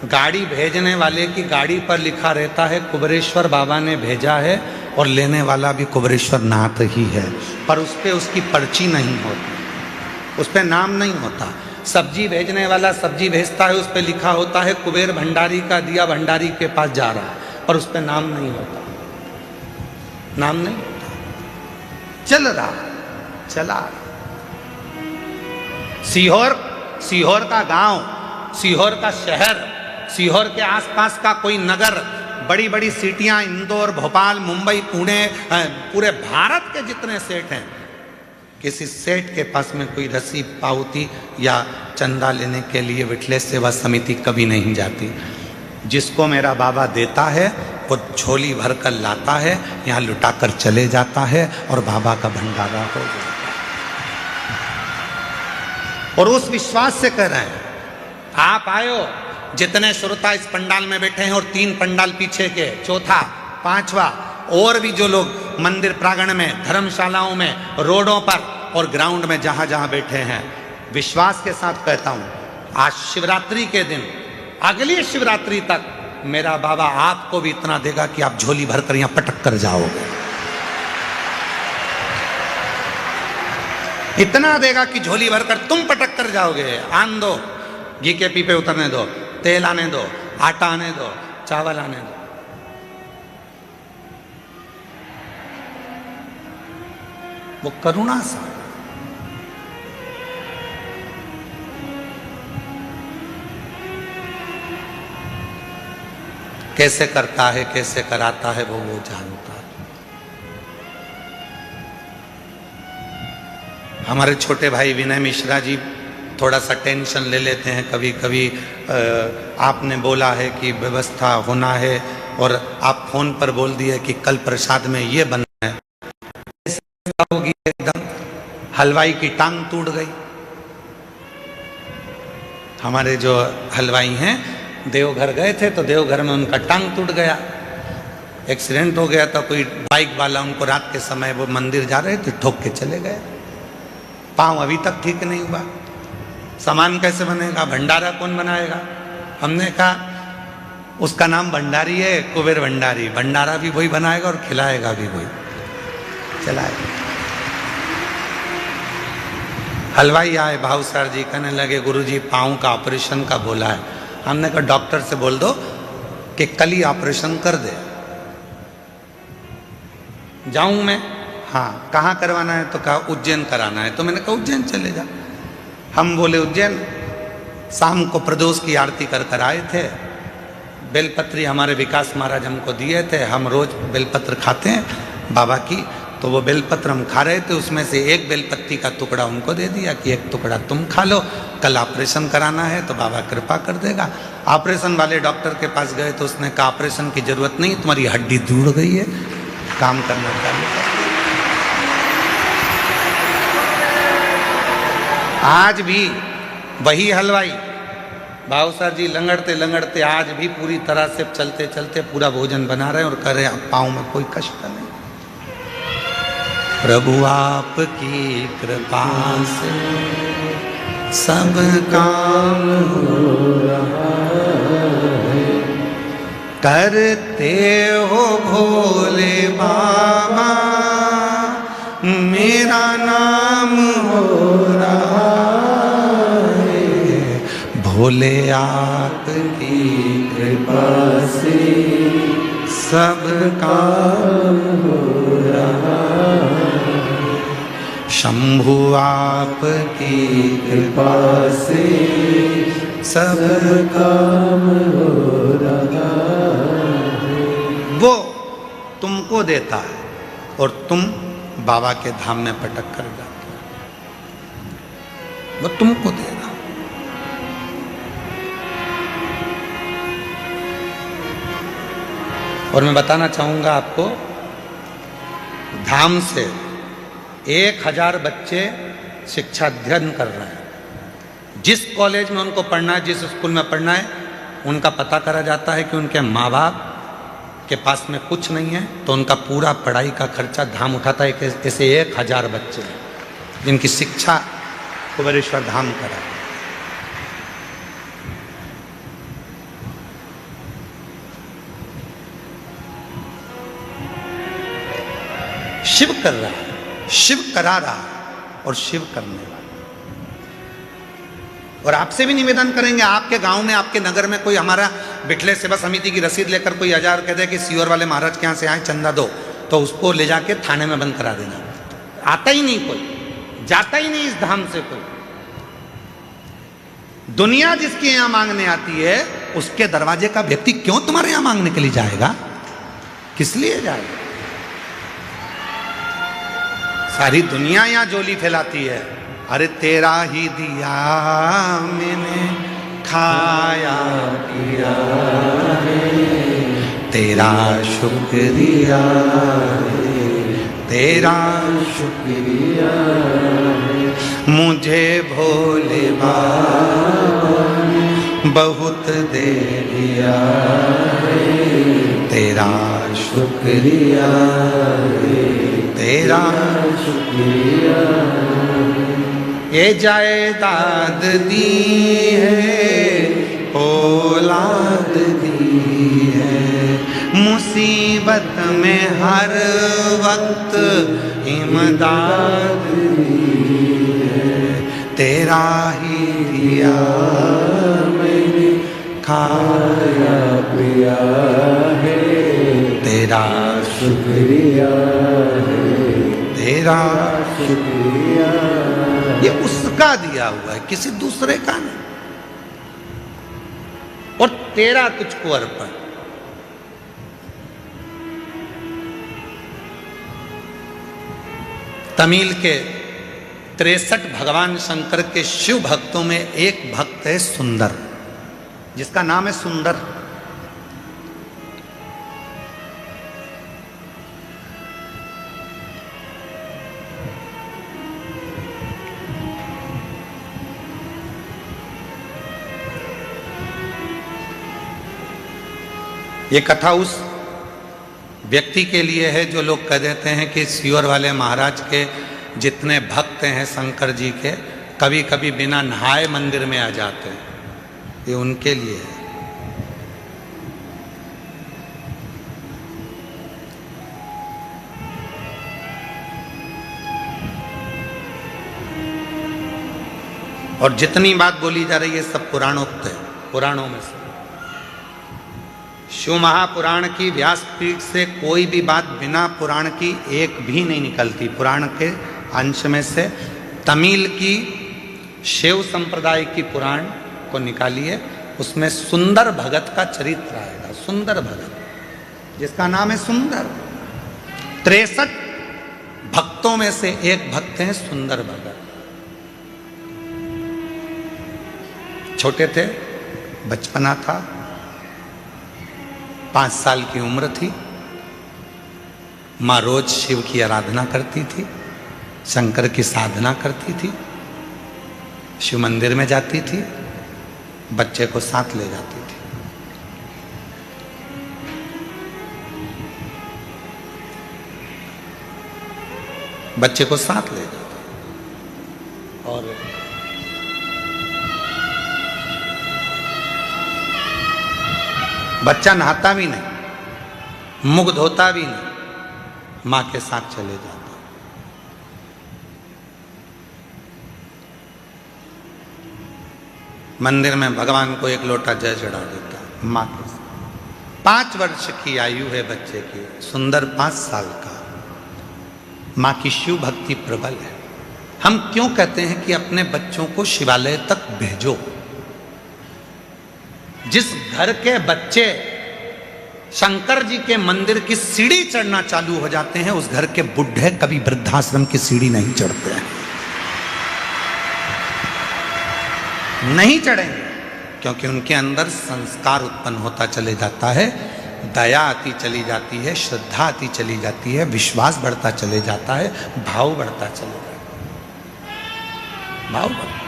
गाड़ी भेजने वाले की गाड़ी पर लिखा रहता है कुबेरेश्वर बाबा ने भेजा है, और लेने वाला भी कुबेरेश्वर नाथ ही है, पर उस पर उसकी पर्ची नहीं होती, उस पर नाम नहीं होता। सब्जी भेजने वाला सब्जी भेजता है, उस पर लिखा होता है कुबेर भंडारी का दिया भंडारी के पास जा रहा है, पर उस पर नाम नहीं होता, नाम नहीं होता। चल रहा, चला। सीहोर का गांव, सीहोर का शहर, सीहोर के आसपास का कोई नगर, बड़ी बड़ी सिटियां, इंदौर, भोपाल, मुंबई, पुणे, पूरे भारत के जितने सेठ हैं, किसी सेठ के पास में कोई रसीद, पावती या चंदा लेने के लिए विठलेश सेवा समिति कभी नहीं जाती। जिसको मेरा बाबा देता है वो झोली भर कर लाता है, यहाँ लुटा कर चले जाता है और बाबा का भंडारा हो जाता है। और उस विश्वास से कह रहे हैं, आप आयो, जितने श्रोता इस पंडाल में बैठे हैं और 3 पंडाल पीछे के, चौथा, 5वां, और भी जो लोग मंदिर प्रांगण में, धर्मशालाओं में, रोडों पर और ग्राउंड में जहां जहां बैठे हैं, विश्वास के साथ कहता हूं, आज शिवरात्रि के दिन, अगली शिवरात्रि तक मेरा बाबा आपको भी इतना देगा कि आप झोली भरकर यहां पटक कर जाओगे। इतना देगा कि झोली भरकर तुम पटक कर जाओगे। आन दो, घी के पीपे उतरने दो, तेल आने दो, आटा आने दो, चावल आने दो। वो करुणा सा। कैसे करता है, कैसे कराता है, वो जानता है। हमारे छोटे भाई विनय मिश्रा जी थोड़ा सा टेंशन ले लेते हैं कभी कभी। आपने बोला है कि व्यवस्था होना है और आप फोन पर बोल दिए कि कल प्रसाद में ये बनना है, होगी एकदम। हलवाई की टांग टूट गई। हमारे जो हलवाई हैं देवघर गए थे तो देवघर में उनका टांग टूट गया, एक्सीडेंट हो गया था। कोई बाइक वाला उनको रात के समय, वो मंदिर जा रहे थे, ठोक के चले गए। पांव अभी तक ठीक नहीं हुआ। सामान कैसे बनेगा, भंडारा कौन बनाएगा? हमने कहा उसका नाम भंडारी है, कुबेर भंडारी। भंडारा भी वही बनाएगा और खिलाएगा भी वही, चलाएगा। हलवाई आए, भाव सर जी कहने लगे गुरुजी पाँव का ऑपरेशन का बोला है। हमने कहा डॉक्टर से बोल दो कि कल ही ऑपरेशन कर दे। जाऊं मैं? हाँ। कहाँ करवाना है? तो कहा उज्जैन कराना है। तो मैंने कहा उज्जैन चले जा। हम बोले उज्जैन। शाम को प्रदोष की आरती कर कर आए थे। बेलपत्री हमारे विकास महाराज हमको दिए थे, हम रोज बेलपत्र खाते हैं बाबा की। तो वो बेलपत्र हम खा रहे थे, उसमें से एक बेलपत्ती का टुकड़ा उनको दे दिया कि एक टुकड़ा तुम खा लो, कल ऑपरेशन कराना है तो बाबा कृपा कर देगा। ऑपरेशन वाले डॉक्टर के पास गए तो उसने कहा ऑपरेशन की जरूरत नहीं, तुम्हारी हड्डी जुड़ गई है, काम करना चाहिए। आज भी वही हलवाई भाव सर जी लंगड़ते लंगड़ते आज भी पूरी तरह से चलते चलते पूरा भोजन बना रहे हैं और कह रहे हैं पाँव में कोई कष्ट नहीं। प्रभु आपकी कृपा से सब काम हो रहा है, करते हो भोले बाबा मेरा नाम हो रहा है। भोले आपकी कृपा से सब काम हो रहा है। शंभु आपकी कृपा से सब काम हो रहा है। वो तुमको देता है और तुम बाबा के धाम में पटक कर जाते हो। वो तुमको दे रहा। और मैं बताना चाहूंगा आपको, धाम से 1000 बच्चे शिक्षा अध्ययन कर रहे हैं। जिस कॉलेज में उनको पढ़ना है, जिस स्कूल में पढ़ना है, उनका पता करा जाता है कि उनके माँ बाप के पास में कुछ नहीं है, तो उनका पूरा पढ़ाई का खर्चा धाम उठाता है। ऐसे 1000 बच्चे जिनकी शिक्षा कुबेरेश्वर धाम करा। शिव कर रहा है, शिव करा रहा है और शिव करने वाला। और आपसे भी निवेदन करेंगे, आपके गांव में, आपके नगर में कोई हमारा बिठले सेवा समिति की रसीद लेकर कोई 1000 कह दे कि सीवर वाले महाराज के यहाँ से आए चंदा दो, तो उसको ले जाके थाने में बंद करा देना। आता ही नहीं कोई, जाता ही नहीं इस धाम से कोई। दुनिया जिसके यहां मांगने आती है, उसके दरवाजे का व्यक्ति क्यों तुम्हारे यहां मांगने के लिए जाएगा? किस लिए जाएगा? सारी दुनिया यहां जोली फैलाती है, अरे तेरा ही दिया मैंने खाया पिया तेरा शुक्रिया, तेरा शुक्रिया, मुझे भोले बाबा बहुत दे दिया, तेरा शुक्रिया, तेरा शुक्रिया। ये जायदाद दी है, औलाद दी है, मुसीबत में हर वक्त इमदाद दी है, तेरा ही दिया मैंने खाया पिया है, तेरा शुक्रिया है, तेरा शुक्रिया। ये उसका दिया हुआ है, किसी दूसरे का नहीं। और तेरा तुझको अर्पण। तमिल के 63 भगवान शंकर के शिव भक्तों में एक भक्त है सुंदर, जिसका नाम है सुंदर। ये कथा उस व्यक्ति के लिए है जो लोग कह देते हैं कि सीवर वाले महाराज के जितने भक्त हैं शंकर जी के, कभी कभी बिना नहाए मंदिर में आ जाते हैं। ये उनके लिए है। और जितनी बात बोली जा रही है सब पुराणोक्त है, पुराणों में से। शिव महापुराण की व्यासपीठ से कोई भी बात बिना पुराण की एक भी नहीं निकलती। पुराण के अंश में से तमिल की शिव संप्रदाय की पुराण को निकालिए, उसमें सुंदर भगत का चरित्र आएगा। सुंदर भगत, जिसका नाम है सुंदर। 63 भक्तों में से एक भक्त हैं सुंदर भगत। छोटे थे, बचपना था, 5 साल की उम्र थी। माँ रोज शिव की आराधना करती थी, शंकर की साधना करती थी, शिव मंदिर में जाती थी, बच्चे को साथ ले जाती थी। बच्चे को साथ ले जाती और बच्चा नहाता भी नहीं, मुख धोता भी नहीं, मां के साथ चले जाता। मंदिर में भगवान को एक लोटा जल चढ़ा देता मां के साथ। 5 वर्ष की आयु है बच्चे की, सुंदर 5 साल का। मां की शिव भक्ति प्रबल है। हम क्यों कहते हैं कि अपने बच्चों को शिवालय तक भेजो? जिस घर के बच्चे शंकर जी के मंदिर की सीढ़ी चढ़ना चालू हो जाते हैं, उस घर के बुढ़े कभी वृद्धाश्रम की सीढ़ी नहीं चढ़ते हैं। नहीं चढ़ेंगे, क्योंकि उनके अंदर संस्कार उत्पन्न होता चले जाता है, दया आती चली जाती है, श्रद्धा आती चली जाती है, विश्वास बढ़ता चले जाता है, भाव बढ़ता चले जाता है। भाव बढ़ता।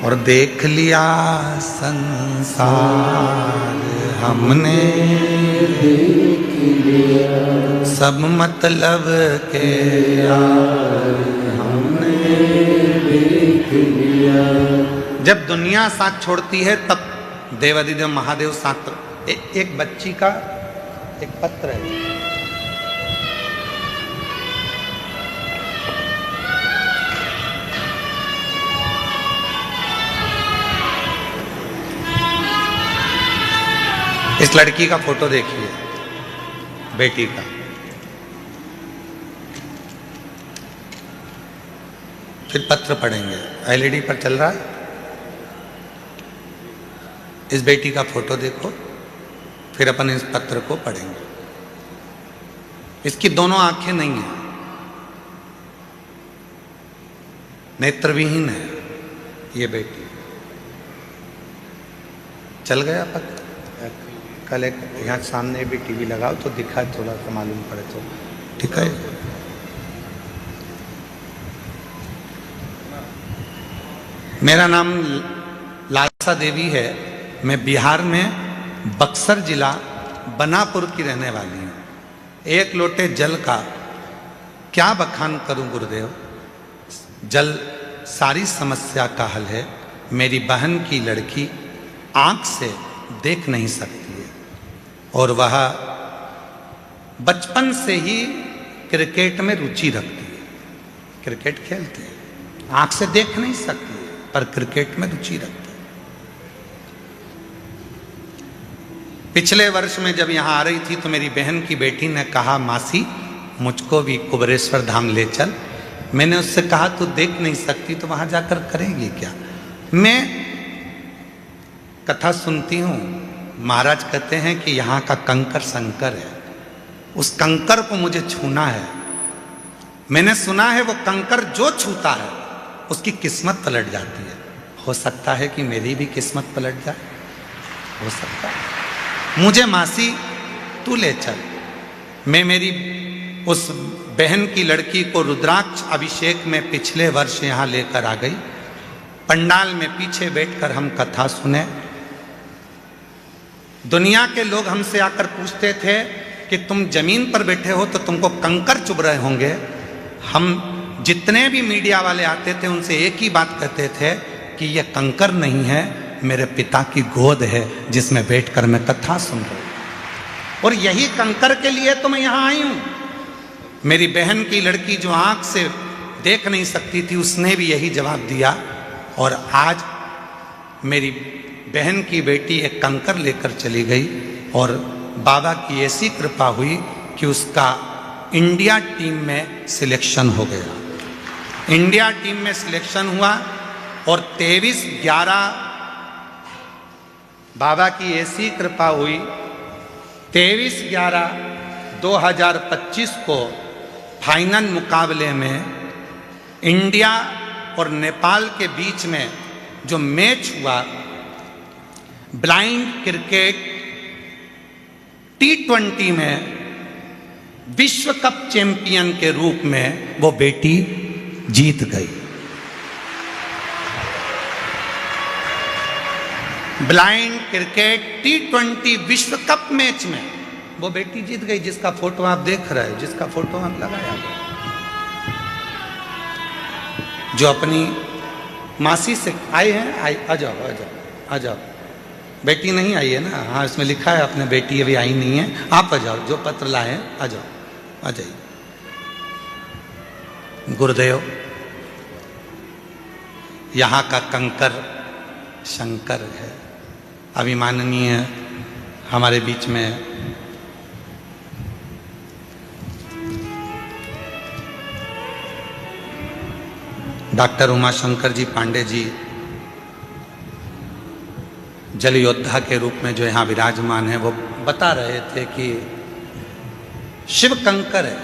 और देख लिया संसार हमने, देख लिया सब मतलब के यार हमने, देख लिया। जब दुनिया साथ छोड़ती है तब देवादिदेव महादेव साथ। एक बच्ची का एक पत्र है, इस लड़की का फोटो देखिए, बेटी का। फिर पत्र पढ़ेंगे, एलईडी पर चल रहा है। इस बेटी का फोटो देखो, फिर अपन इस पत्र को पढ़ेंगे। इसकी दोनों आंखें नहीं है, नेत्रविहीन है ये बेटी। चल गया पत्र। कल एक यहाँ सामने भी टीवी लगाओ तो दिखा, थोड़ा सा मालूम पड़े तो ठीक है। मेरा नाम लालसा देवी है। मैं बिहार में बक्सर जिला बनापुर की रहने वाली हूँ। एक लोटे जल का क्या बखान करूं गुरुदेव। जल सारी समस्या का हल है। मेरी बहन की लड़की आंख से देख नहीं सकती है, और वह बचपन से ही क्रिकेट में रुचि रखती है। क्रिकेट खेलती है, आंख से देख नहीं सकती है, पर क्रिकेट में रुचि रखती है। पिछले वर्ष में जब यहां आ रही थी तो मेरी बहन की बेटी ने कहा, मासी मुझको भी कुबेरेश्वर धाम ले चल। मैंने उससे कहा, तू देख नहीं सकती तो वहां जाकर करेगी क्या? मैं कथा सुनती हूं, महाराज कहते हैं कि यहाँ का कंकर शंकर है, उस कंकर को मुझे छूना है। मैंने सुना है वो कंकर जो छूता है उसकी किस्मत पलट जाती है। हो सकता है कि मेरी भी किस्मत पलट जाए, हो सकता है। मुझे मासी तू ले चल। मैं मेरी उस बहन की लड़की को रुद्राक्ष अभिषेक में पिछले वर्ष यहाँ लेकर आ गई। पंडाल में पीछे बैठकर हम कथा सुने। दुनिया के लोग हमसे आकर पूछते थे कि तुम जमीन पर बैठे हो तो तुमको कंकर चुभ रहे होंगे। हम जितने भी मीडिया वाले आते थे उनसे एक ही बात कहते थे कि यह कंकर नहीं है, मेरे पिता की गोद है जिसमें बैठकर मैं कथा सुन रहा हूं। और यही कंकर के लिए तो मैं यहां आई हूं। मेरी बहन की लड़की जो आंख से देख नहीं सकती थी उसने भी यही जवाब दिया। और आज मेरी बहन की बेटी एक कंकर लेकर चली गई और बाबा की ऐसी कृपा हुई कि उसका इंडिया टीम में सिलेक्शन हो गया। इंडिया टीम में सिलेक्शन हुआ और 23/11 बाबा की ऐसी कृपा हुई, 23/11/2025 को फाइनल मुकाबले में इंडिया और नेपाल के बीच में जो मैच हुआ, ब्लाइंड क्रिकेट T20 में विश्व कप चैंपियन के रूप में वो बेटी जीत गई। ब्लाइंड क्रिकेट T20 विश्व कप मैच में वो बेटी जीत गई, जिसका फोटो आप देख रहे हैं, जिसका फोटो हम लगाया। जो अपनी मासी से आए हैं, आ जाओ आ जाओ आ जाओ। बेटी नहीं आई है ना? हाँ, इसमें लिखा है अपने बेटी अभी आई नहीं है। आप आ जाओ, जो पत्र लाए आ जाओ, आ जाइए। गुरुदेव, यहाँ का कंकर शंकर है। अभिमाननीय हमारे बीच में डॉक्टर उमाशंकर जी पांडे जी जल योद्धा के रूप में जो यहाँ विराजमान है, वो बता रहे थे कि शिव कंकर है।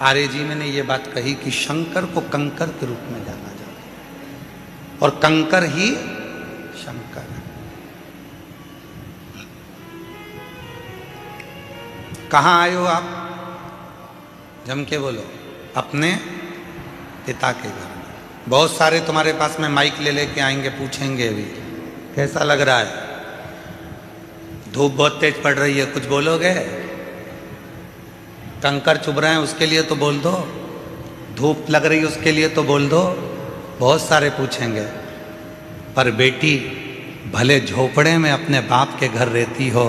आर्य जी ने ये बात कही कि शंकर को कंकर के रूप में जाना जाता है और कंकर ही शंकर है। कहाँ आए हो आप? जम के बोलो। अपने पिता के घर में। बहुत सारे तुम्हारे पास में माइक ले लेके आएंगे, पूछेंगे भी कैसा लग रहा है, धूप बहुत तेज पड़ रही है, कुछ बोलोगे? कंकर चुभ रहे हैं उसके लिए तो बोल दो, धूप लग रही है उसके लिए तो बोल दो। बहुत सारे पूछेंगे। पर बेटी भले झोपड़े में अपने बाप के घर रहती हो,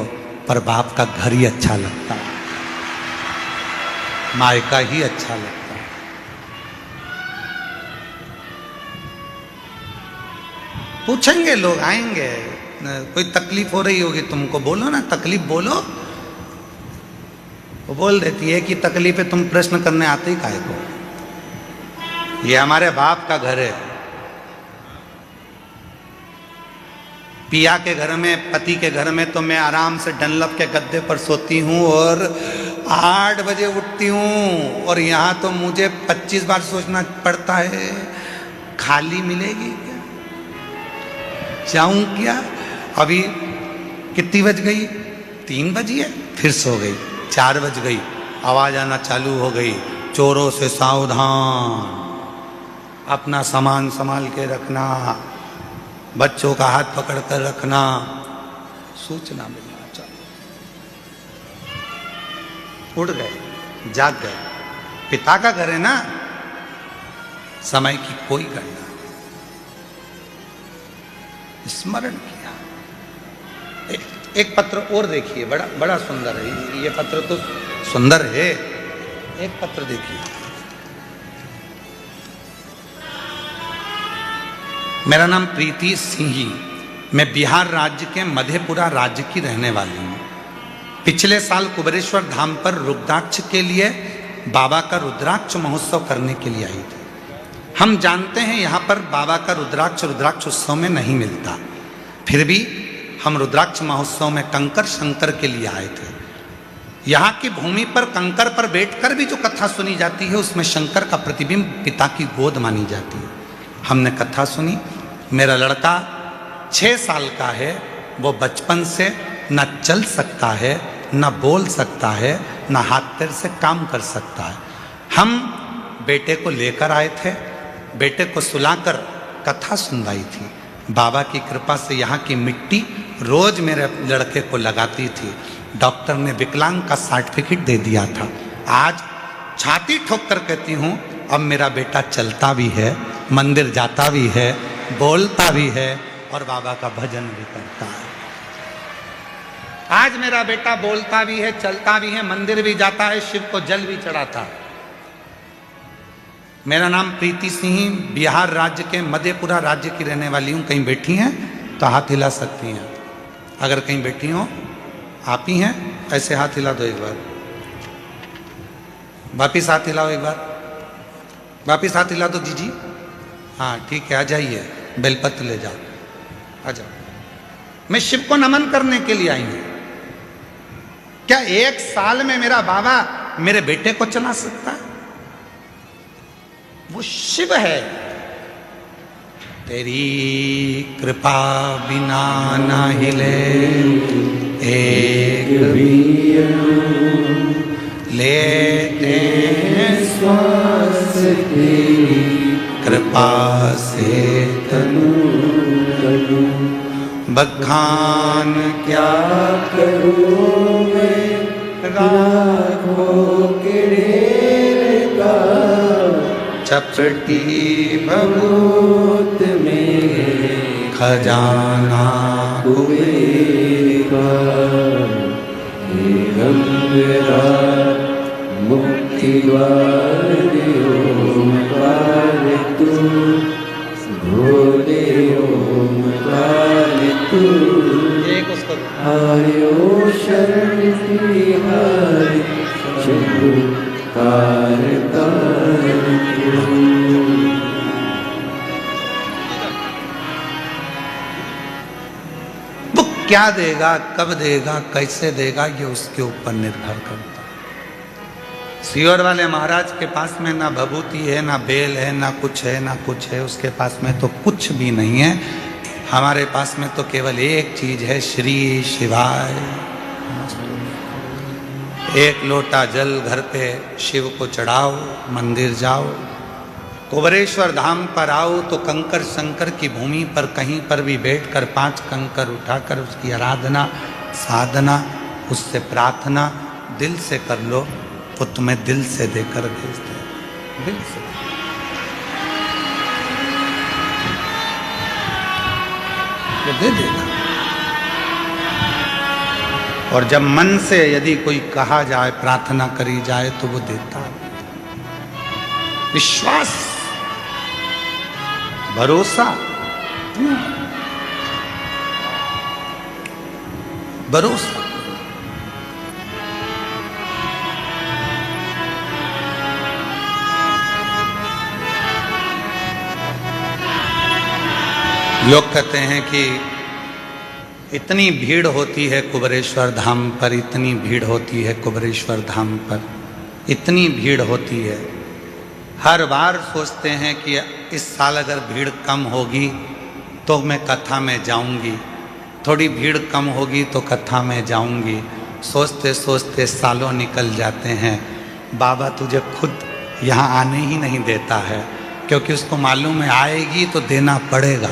पर बाप का घर ही अच्छा लगता है, मायका ही अच्छा लगता है। पूछेंगे लोग, आएंगे। कोई तकलीफ हो रही होगी तुमको, बोलो ना, तकलीफ बोलो। वो बोल देती है कि तकलीफ है, तुम प्रश्न करने आते ही काहे को? ये हमारे बाप का घर है। पिया के घर में, पति के घर में तो मैं आराम से डनलप के गद्दे पर सोती हूँ और 8 बजे उठती हूँ, और यहाँ तो मुझे 25 बार सोचना पड़ता है, खाली मिलेगी क्या, जाऊं क्या? अभी कितनी बज गई? 3 बजी है। फिर सो गई। 4 बज गई, आवाज आना चालू हो गई, चोरों से सावधान, अपना सामान संभाल के रखना, बच्चों का हाथ पकड़ कर रखना, सूचना मिलना चालू। उठ गए, जाग गए। पिता का घर है ना, समय की कोई गणना नहीं। स्मरण किया। एक पत्र और देखिए, बड़ा बड़ा सुंदर है ये पत्र, तो सुंदर है। एक पत्र देखिए। मेरा नाम प्रीति सिंही, मैं बिहार राज्य के मधेपुरा राज्य की रहने वाली हूँ। पिछले साल कुबेरेश्वर धाम पर रुद्राक्ष के लिए बाबा का रुद्राक्ष महोत्सव करने के लिए आई थी। हम जानते हैं यहाँ पर बाबा का रुद्राक्ष उत्सव में नहीं मिलता, फिर भी हम रुद्राक्ष महोत्सव में कंकर शंकर के लिए आए थे। यहाँ की भूमि पर कंकर पर बैठकर भी जो कथा सुनी जाती है उसमें शंकर का प्रतिबिंब पिता की गोद मानी जाती है। हमने कथा सुनी। मेरा लड़का 6 साल का है, वो बचपन से न चल सकता है, न बोल सकता है, न हाथ पैर से काम कर सकता है। हम बेटे को लेकर आए थे, बेटे को सुलाकर कथा सुनवाई थी। बाबा की कृपा से यहाँ की मिट्टी रोज मेरे लड़के को लगाती थी। डॉक्टर ने विकलांग का सर्टिफिकेट दे दिया था। आज छाती ठोक कर कहती हूँ अब मेरा बेटा चलता भी है, मंदिर जाता भी है, बोलता भी है और बाबा का भजन भी करता है। आज मेरा बेटा बोलता भी है, चलता भी है, मंदिर भी जाता है, शिव को जल भी चढ़ाता है। मेरा नाम प्रीति सिंह, बिहार राज्य के मधेपुरा राज्य की रहने वाली हूँ। कहीं बैठी हैं तो हाथ हिला सकती हैं। अगर कहीं बैठी हो, आप ही हैं, ऐसे हाथ हिला दो एक बार, वापिस हाथ हिलाओ एक बार, वापिस हाथ हिला दो जी। हाँ ठीक है, आ जाइए, बेलपत्र ले जाओ, आ जाओ। मैं शिव को नमन करने के लिए आई हूं। क्या 1 साल में मेरा बाबा मेरे बेटे को चला सकता है? वो शिव है। तेरी कृपा बिना ना हिले एक भी लेते हैं श्वास तेरी कृपा से तनु तनु। बखान क्या करूं मैं राखों के ढेर का, चपटी भभूत में खजाना कुबेर का। हे गंगा मुक्ति द्वार ओमकार तू, भोले ओमकार तू। एक उसको आयो शरण तिहारी शंभु कारतार तू। वो क्या देगा, कब देगा, कैसे देगा, ये उसके ऊपर निर्भर करता है। सियोर वाले महाराज के पास में ना भभूति है, ना बेल है, ना कुछ है, ना कुछ है। उसके पास में तो कुछ भी नहीं है। हमारे पास में तो केवल एक चीज है, श्री शिवाय। एक लोटा जल घर पे शिव को चढ़ाओ, मंदिर जाओ, कुबेरेश्वर धाम पर आओ तो कंकर शंकर की भूमि पर कहीं पर भी बैठकर 5 कंकर उठाकर उसकी आराधना, साधना, उससे प्रार्थना दिल से कर लो, वो तुम्हें दिल से देकर भेज दे। दिल से वो दे देगा। और जब मन से यदि कोई कहा जाए, प्रार्थना करी जाए तो वो देता है। विश्वास, भरोसा, भरोसा। लोग कहते हैं कि इतनी भीड़ होती है कुबेरेश्वर धाम पर, इतनी भीड़ होती है कुबेरेश्वर धाम पर, इतनी भीड़ होती है। हर बार सोचते हैं कि इस साल अगर भीड़ कम होगी तो मैं कथा में जाऊंगी, थोड़ी भीड़ कम होगी तो कथा में जाऊंगी। सोचते सोचते सालों निकल जाते हैं। बाबा तुझे खुद यहाँ आने ही नहीं देता है, क्योंकि उसको मालूम है आएगी तो देना पड़ेगा।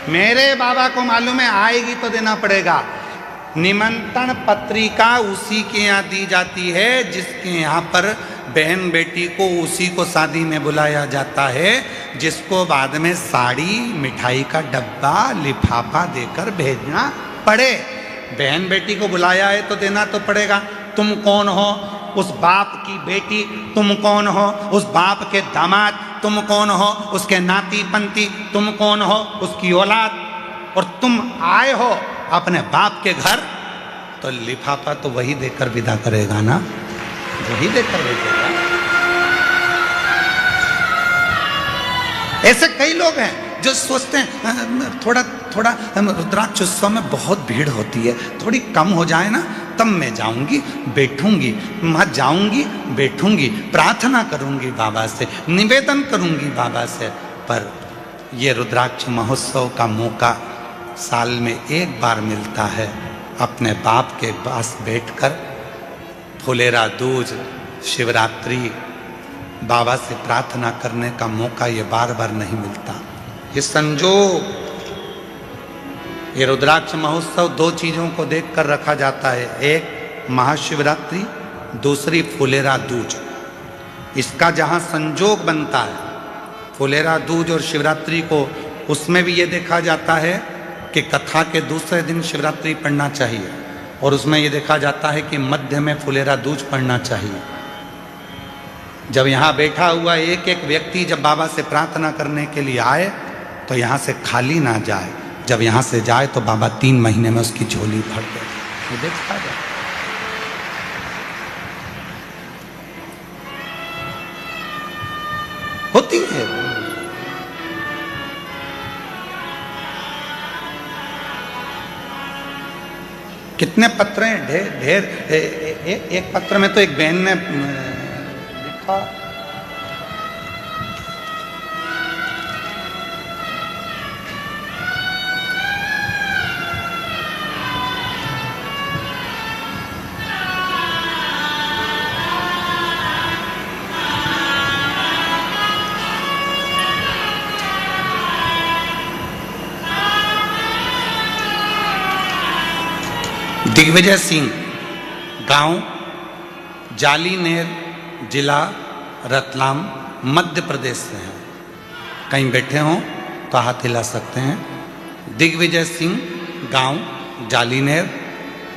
मेरे बाबा को मालूम है आएगी तो देना पड़ेगा। निमंत्रण पत्रिका उसी के यहाँ दी जाती है जिसके यहाँ पर बहन बेटी को उसी को शादी में बुलाया जाता है, जिसको बाद में साड़ी, मिठाई का डब्बा, लिफाफा देकर भेजना पड़े। बहन बेटी को बुलाया है तो देना तो पड़ेगा। तुम कौन हो? उस बाप की बेटी। तुम कौन हो? उस बाप के दामाद। तुम कौन हो? उसके नाती पंती। तुम कौन हो? उसकी औलाद। और तुम आए हो अपने बाप के घर, तो लिफाफा तो वही देकर विदा करेगा ना, वही देकर भेजेगा। ऐसे कई लोग हैं जो सोचते हैं थोड़ा रुद्राक्ष उत्सव में बहुत भीड़ होती है, थोड़ी कम हो जाए ना तब मैं जाऊंगी, बैठूंगी, वहां जाऊंगी, बैठूंगी, प्रार्थना करूंगी बाबा से, निवेदन करूंगी बाबा से। पर ये रुद्राक्ष महोत्सव का मौका साल में एक बार मिलता है, अपने बाप के पास बैठकर फुलेरा दूज, शिवरात्रि, बाबा से प्रार्थना करने का मौका ये बार बार नहीं मिलता। ये संजोग, ये रुद्राक्ष महोत्सव दो चीज़ों को देखकर रखा जाता है, एक महाशिवरात्रि, दूसरी फुलेरा दूज। इसका जहाँ संजोग बनता है, फुलेरा दूज और शिवरात्रि को, उसमें भी ये देखा जाता है कि कथा के दूसरे दिन शिवरात्रि पढ़ना चाहिए, और उसमें ये देखा जाता है कि मध्य में फुलेरा दूज पढ़ना चाहिए। जब यहाँ बैठा हुआ एक एक व्यक्ति जब बाबा से प्रार्थना करने के लिए आए तो यहाँ से खाली ना जाए, जब यहाँ से जाए तो बाबा 3 महीने में उसकी झोली भर दे। ये देखा जाए। होती है। कितने पत्र हैं, ढेर। एक पत्र में तो एक बहन ने लिखा, दिग्विजय सिंह, गांव जालीनेर, जिला रतलाम, मध्य प्रदेश से हैं। कहीं बैठे हों तो हाथ हिला सकते हैं। दिग्विजय सिंह, गांव जालीनेर,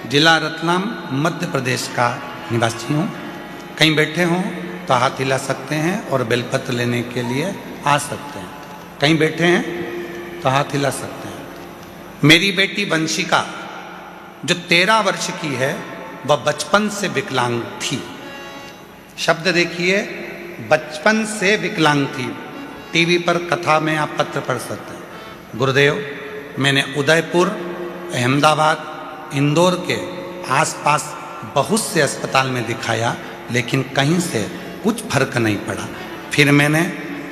जिला रतलाम, मध्य प्रदेश का निवासी हूँ। कहीं बैठे हों तो हाथ हिला सकते हैं और बेलपत्र लेने के लिए आ सकते हैं। कहीं बैठे हैं तो हाथ हिला सकते हैं। मेरी बेटी वंशिका जो 13 वर्ष की है, वह बचपन से विकलांग थी। शब्द देखिए, बचपन से विकलांग थी। टीवी पर कथा में आप पत्र पढ़ सकते हैं। गुरुदेव, मैंने उदयपुर, अहमदाबाद, इंदौर के आसपास बहुत से अस्पताल में दिखाया, लेकिन कहीं से कुछ फर्क नहीं पड़ा। फिर मैंने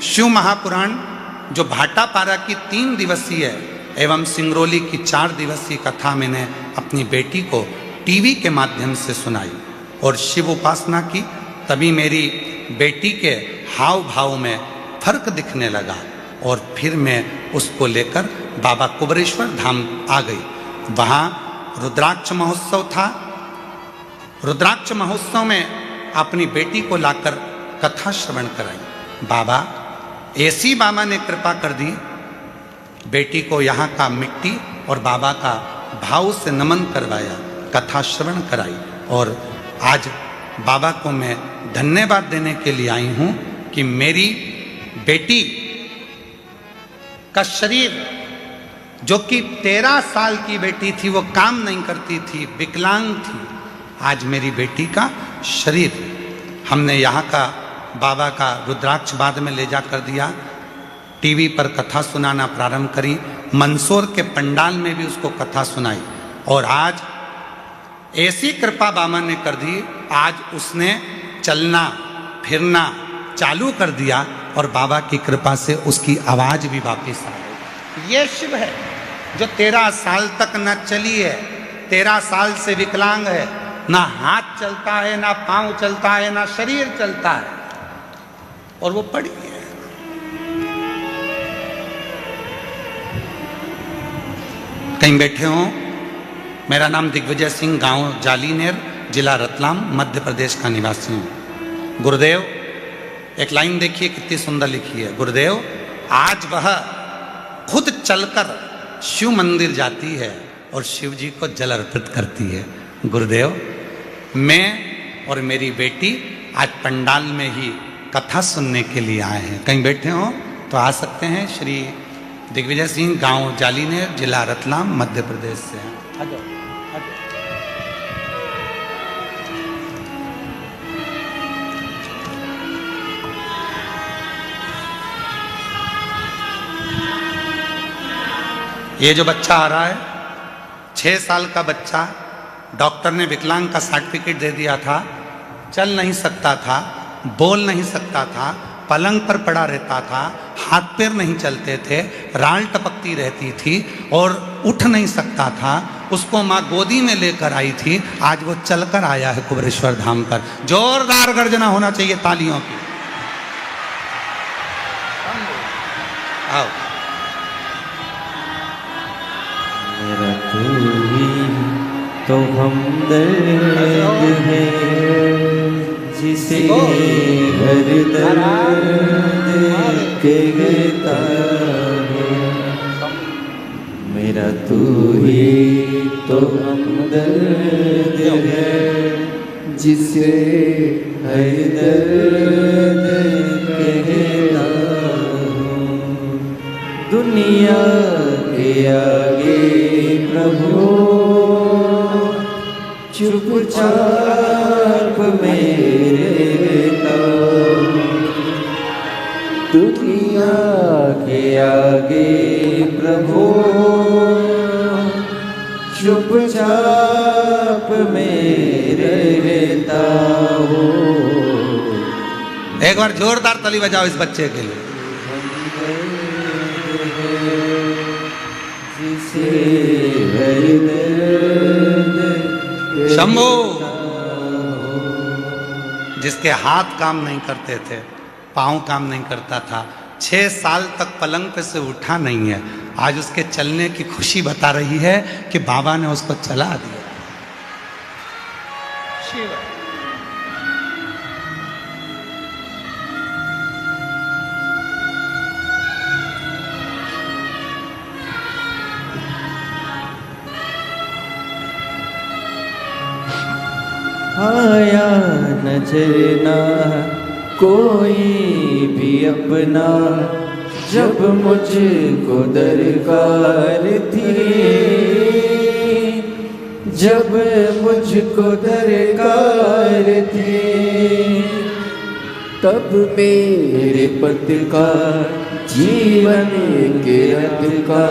शिव महापुराण जो भाटापारा की 3 दिवसीय एवं सिंगरौली की 4 दिवसीय कथा मैंने अपनी बेटी को टीवी के माध्यम से सुनाई और शिव उपासना की। तभी मेरी बेटी के हाव भाव में फर्क दिखने लगा और फिर मैं उसको लेकर बाबा कुबरेश्वर धाम आ गई। वहाँ रुद्राक्ष महोत्सव था। रुद्राक्ष महोत्सव में अपनी बेटी को लाकर कथा श्रवण कराई। बाबा, ऐसी बाबा ने कृपा कर दी, बेटी को यहाँ का मिट्टी और बाबा का भाव से नमन करवाया, कथा श्रवण कराई। और आज बाबा को मैं धन्यवाद देने के लिए आई हूँ कि मेरी बेटी का शरीर, जो कि 13 साल की बेटी थी, वो काम नहीं करती थी, विकलांग थी, आज मेरी बेटी का शरीर हमने यहाँ का बाबा का रुद्राक्ष बाद में ले जा कर दिया। टीवी पर कथा सुनाना प्रारंभ करी। मंदसौर के पंडाल में भी उसको कथा सुनाई और आज ऐसी कृपा बाबा ने कर दी, आज उसने चलना फिरना चालू कर दिया और बाबा की कृपा से उसकी आवाज भी वापस आ गई। ये शिव है जो 13 साल तक न चली है, 13 साल से विकलांग है, ना हाथ चलता है, ना पांव चलता है, ना शरीर चलता है, और वो पड़ी है। कहीं बैठे हों मेरा नाम दिग्विजय सिंह, गांव जालीनेर, जिला रतलाम, मध्य प्रदेश का निवासी हूँ। गुरुदेव, एक लाइन देखिए कितनी सुंदर लिखी है। गुरुदेव, आज वह खुद चलकर शिव मंदिर जाती है और शिव जी को जल अर्पित करती है। गुरुदेव, मैं और मेरी बेटी आज पंडाल में ही कथा सुनने के लिए आए हैं। कहीं बैठे हो तो आ सकते हैं। श्री दिग्विजय सिंह, गांव जालीनेर, जिला रतलाम, मध्य प्रदेश से हैं। आ जाओ, आ जाओ। ये जो बच्चा आ रहा है, 6 साल का बच्चा, डॉक्टर ने विकलांग का सर्टिफिकेट दे दिया था। चल नहीं सकता था, बोल नहीं सकता था, पलंग पर पड़ा रहता था, हाथ पैर नहीं चलते थे, राल टपकती रहती थी और उठ नहीं सकता था। उसको माँ गोदी में लेकर आई थी। आज वो चलकर आया है कुबेरेश्वर धाम पर। जोरदार गर्जना होना चाहिए तालियों की। आओ। मेरा तू ही तो हमदर्द है, जिसे हर दर्द कहता है। मेरा तू ही तो हमदर्द है, जिसे हर दर्द कहता हूँ। दुनिया के आगे प्रभु चुपचाप मेरे ताऊ। दुनिया के आगे प्रभु चुपचाप मेरे ताऊ। एक बार जोरदार ताली बजाओ इस बच्चे के लिए। शंभो, जिसके हाथ काम नहीं करते थे, पाँव काम नहीं करता था, 6 साल तक पलंग पे से उठा नहीं है, आज उसके चलने की खुशी बता रही है कि बाबा ने उसको चला दिया। शिव। आया नजर ना कोई भी अपना, जब मुझको दरकार थी, जब मुझको दरकार थी, तब मेरे पद का जीवन के रथ का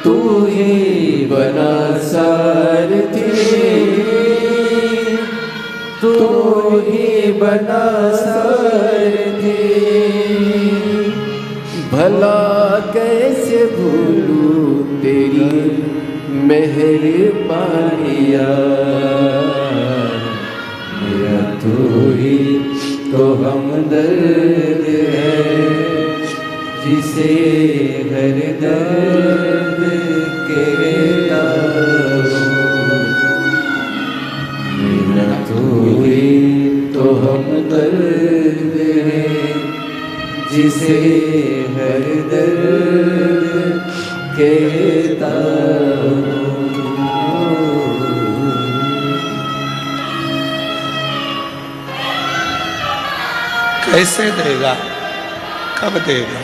तू ही बना सारथी। तू ही बना सारथी। भला कैसे भूलूं तेरी मेहरबानियाँ। मेरा तू ही तो हमदर्द है, जिसे हर दर्द कहता हूँ। मेरा तू ही तो हमदर्द है, जिसे हर दर्द कहता हूँ। कैसे देगा, कब देगा?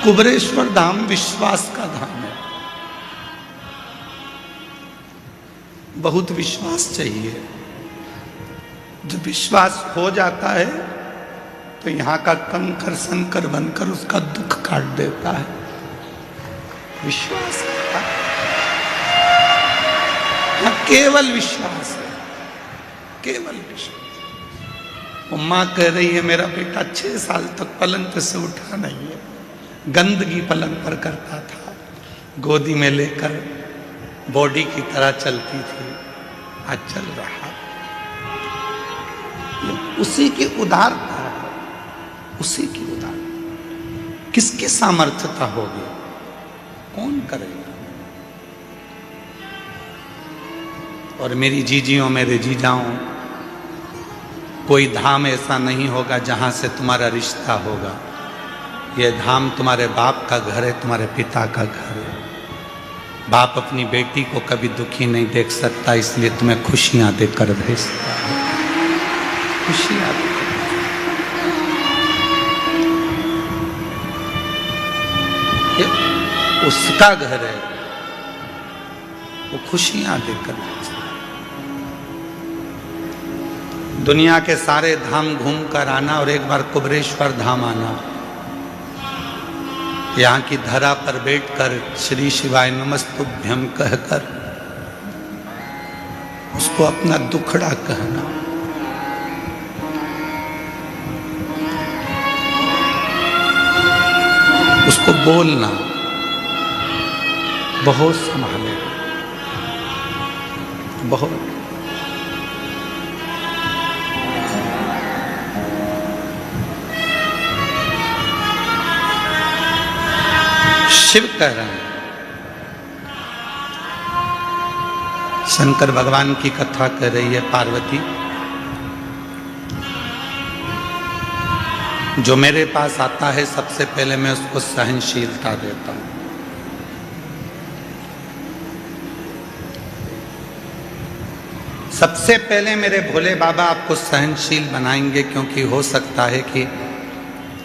कुबेरेश्वर धाम विश्वास का धाम है। बहुत विश्वास चाहिए। जब विश्वास हो जाता है तो यहाँ का कंकर संकर बनकर उसका दुख काट देता है। विश्वास हाँ, केवल विश्वास है, केवल विश्वास। माँ कह रही है मेरा बेटा 6 साल तक पलंग पे से उठा नहीं है, गंदगी पलंग पर करता था, गोदी में लेकर बॉडी की तरह चलती थी, आज चल रहा। ये उसी की उदारता है, उसी की उदारता। किसकी सामर्थ्यता होगी? कौन करेगा? और मेरी जीजियों, मेरे जीजाओं, कोई धाम ऐसा नहीं होगा जहां से तुम्हारा रिश्ता होगा। यह धाम तुम्हारे बाप का घर है, तुम्हारे पिता का घर है। बाप अपनी बेटी को कभी दुखी नहीं देख सकता, इसलिए तुम्हें खुशियां देकर भेजता है, खुशियां देकर। ये उसका घर है, वो खुशियां देकर भेजता है। दुनिया के सारे धाम घूम कर आना और एक बार कुबरेश्वर धाम आना, यहाँ की धरा पर बैठकर श्री शिवाय नमस्तुभ्यम कहकर उसको अपना दुखड़ा कहना, उसको बोलना, बहुत संभाले, बहुत। शिव कह रहे हैं, शंकर भगवान की कथा कर रही है पार्वती, जो मेरे पास आता है सबसे पहले मैं उसको सहनशीलता देता हूं। सबसे पहले मेरे भोले बाबा आपको सहनशील बनाएंगे, क्योंकि हो सकता है कि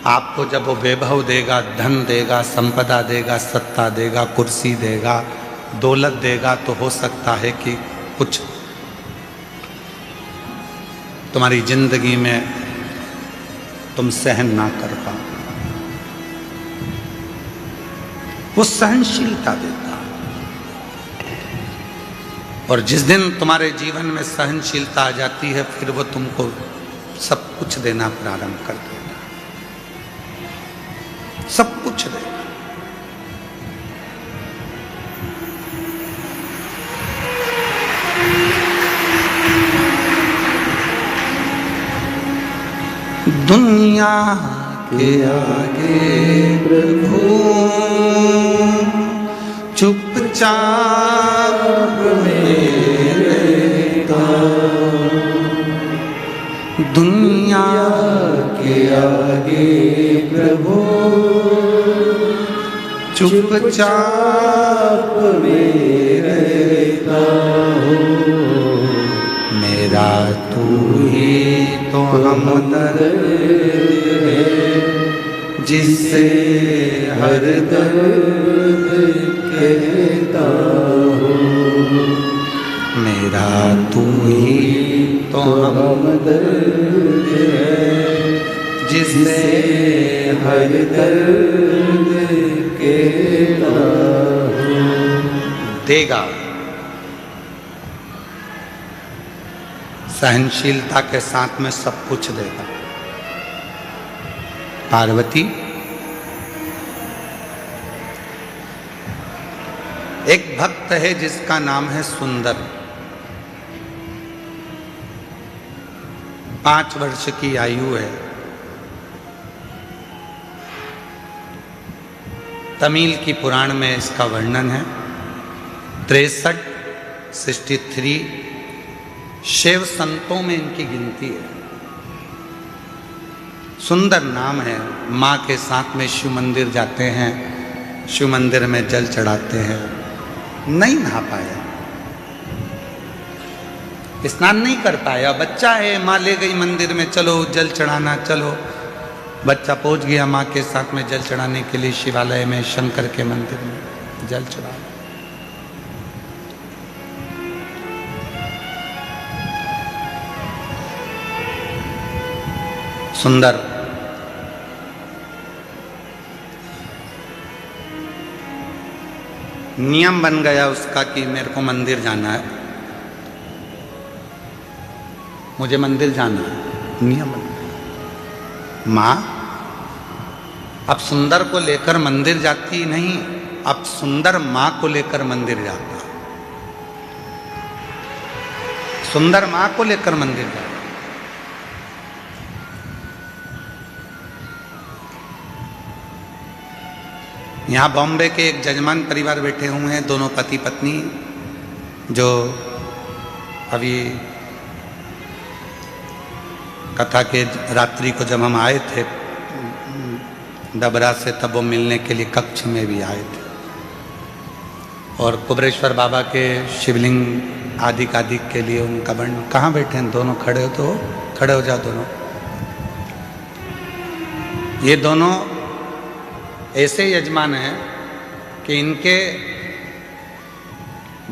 आपको जब वो वैभव देगा, धन देगा, संपदा देगा, सत्ता देगा, कुर्सी देगा, दौलत देगा, तो हो सकता है कि कुछ तुम्हारी जिंदगी में तुम सहन ना कर पाओ। वो सहनशीलता देता है, और जिस दिन तुम्हारे जीवन में सहनशीलता आ जाती है, फिर वो तुमको सब कुछ देना प्रारंभ कर देगा, सब कुछ देगा। दुनिया के आगे प्रभु चुपचाप रहता, दुनिया के आगे प्रभु चुपचाप में रहता हूँ, मेरा तू ही तो हमदर्द है, जिससे हर दर्द कहता हूँ, मेरा तू ही तो हमदर्द है, जिससे हर दर्द कहता हूँ। देगा, सहनशीलता के साथ में सब कुछ देगा। पार्वती, एक भक्त है जिसका नाम है सुंदर, 5 वर्ष की आयु है। तमिल की पुराण में इसका वर्णन है। 63 शिव संतों में इनकी गिनती है। सुंदर नाम है। माँ के साथ में शिव मंदिर जाते हैं, शिव मंदिर में जल चढ़ाते हैं। नहीं नहा पाया, स्नान नहीं कर पाया। बच्चा है, माँ ले गई मंदिर में, चलो जल चढ़ाना, चलो। बच्चा पहुंच गया माँ के साथ में जल चढ़ाने के लिए शिवालय में, शंकर के मंदिर में जल चढ़ा। सुंदर नियम बन गया उसका कि मेरे को मंदिर जाना है, मुझे मंदिर जाना है, नियम बन गया। माँ अब सुंदर को लेकर मंदिर जाती नहीं, अब सुंदर माँ को लेकर मंदिर जाता। सुंदर माँ को लेकर मंदिर जाता। यहाँ बॉम्बे के एक जजमान परिवार बैठे हुए हैं, दोनों पति पत्नी, जो अभी कथा के रात्रि को जब हम आए थे डबरा से, तब वो मिलने के लिए कक्ष में भी आए थे। और कुबरेश्वर बाबा के शिवलिंग आदि के लिए उनका वर्णन। कहाँ बैठे हैं दोनों? खड़े हो तो खड़े हो जाओ दोनों। ये दोनों ऐसे यजमान हैं कि इनके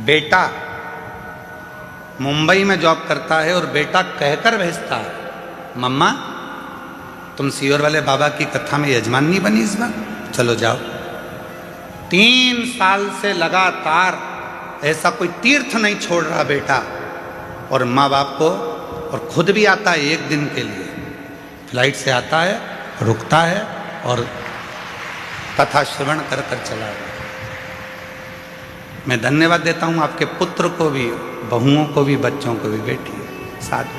बेटा मुंबई में जॉब करता है और बेटा कहकर भेजता है, मम्मा तुम सीहोर वाले बाबा की कथा में यजमान नहीं बनी इस बार, चलो जाओ। 3 साल से लगातार ऐसा कोई तीर्थ नहीं छोड़ रहा बेटा, और माँ बाप को, और खुद भी आता है 1 दिन के लिए, फ्लाइट से आता है, रुकता है और कथा श्रवण कर चला गया। मैं धन्यवाद देता हूँ आपके पुत्र को भी, बहुओं को भी, बच्चों को भी। बेटी साधु।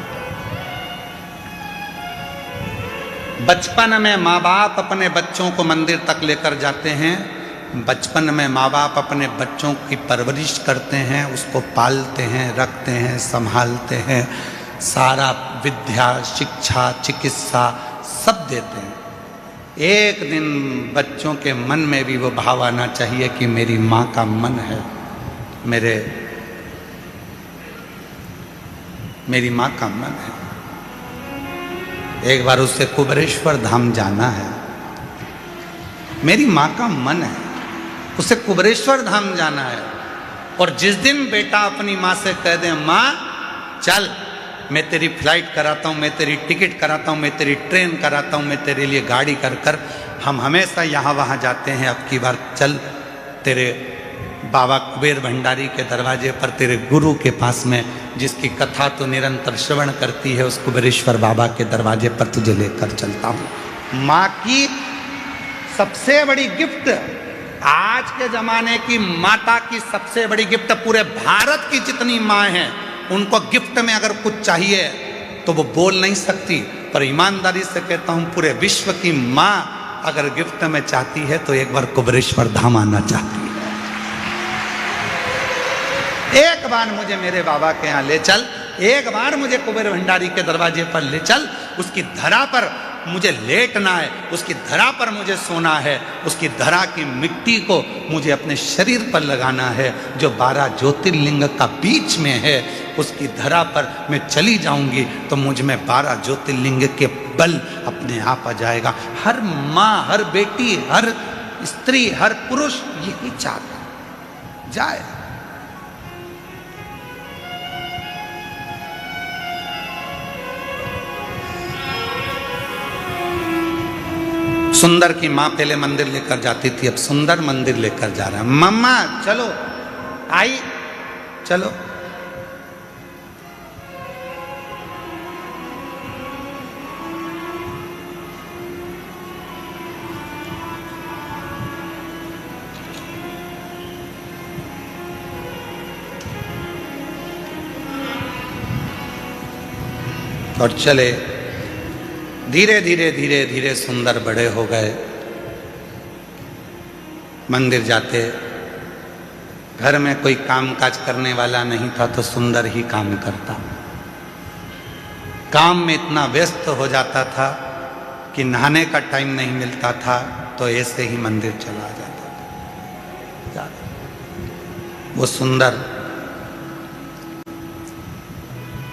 बचपन में माँ बाप अपने बच्चों को मंदिर तक लेकर जाते हैं, बचपन में माँ बाप अपने बच्चों की परवरिश करते हैं, उसको पालते हैं, रखते हैं, संभालते हैं, सारा विद्या, शिक्षा, चिकित्सा सब देते हैं। एक दिन बच्चों के मन में भी वो भाव आना चाहिए कि मेरी माँ का मन है, मेरी माँ का मन है। एक बार उससे कुबरेश्वर धाम जाना है, मेरी माँ का मन है, उसे कुबरेश्वर धाम जाना है। और जिस दिन बेटा अपनी माँ से कह दे, माँ चल मैं तेरी फ्लाइट कराता हूँ, मैं तेरी टिकट कराता हूँ, मैं तेरी ट्रेन कराता हूँ, मैं तेरे लिए गाड़ी कर हम हमेशा यहाँ वहाँ जाते हैं, अब की बार चल तेरे बाबा कुबेर भंडारी के दरवाजे पर, तेरे गुरु के पास में, जिसकी कथा तो निरंतर श्रवण करती है, उस कुबेरेश्वर बाबा के दरवाजे पर तुझे लेकर चलता हूँ। माँ की सबसे बड़ी गिफ्ट, आज के जमाने की माता की सबसे बड़ी गिफ्ट, पूरे भारत की जितनी माँ हैं उनको गिफ्ट में अगर कुछ चाहिए तो वो बोल नहीं सकती, पर ईमानदारी से कहता हूँ पूरे विश्व की माँ अगर गिफ्ट में चाहती है तो एक बार कुबरेश्वर धाम आना चाहती है। एक बार मुझे मेरे बाबा के यहाँ ले चल, एक बार मुझे कुबेर भंडारी के दरवाजे पर ले चल, उसकी धरा पर मुझे लेटना है, उसकी धरा पर मुझे सोना है, उसकी धरा की मिट्टी को मुझे अपने शरीर पर लगाना है, जो 12 ज्योतिर्लिंग का बीच में है, उसकी धरा पर मैं चली जाऊंगी तो मुझ में 12 ज्योतिर्लिंग के बल अपने आप आ जाएगा। हर माँ, हर बेटी, हर स्त्री, हर पुरुष यही चाहता जाए। सुंदर की माँ पहले मंदिर लेकर जाती थी, अब सुंदर मंदिर लेकर जा रहा है। मम्मा चलो, आई चलो। और चले, धीरे धीरे धीरे धीरे सुंदर बड़े हो गए। मंदिर जाते, घर में कोई काम काज करने वाला नहीं था तो सुंदर ही काम करता। काम में इतना व्यस्त हो जाता था कि नहाने का टाइम नहीं मिलता था, तो ऐसे ही मंदिर चला जाता था। वो सुंदर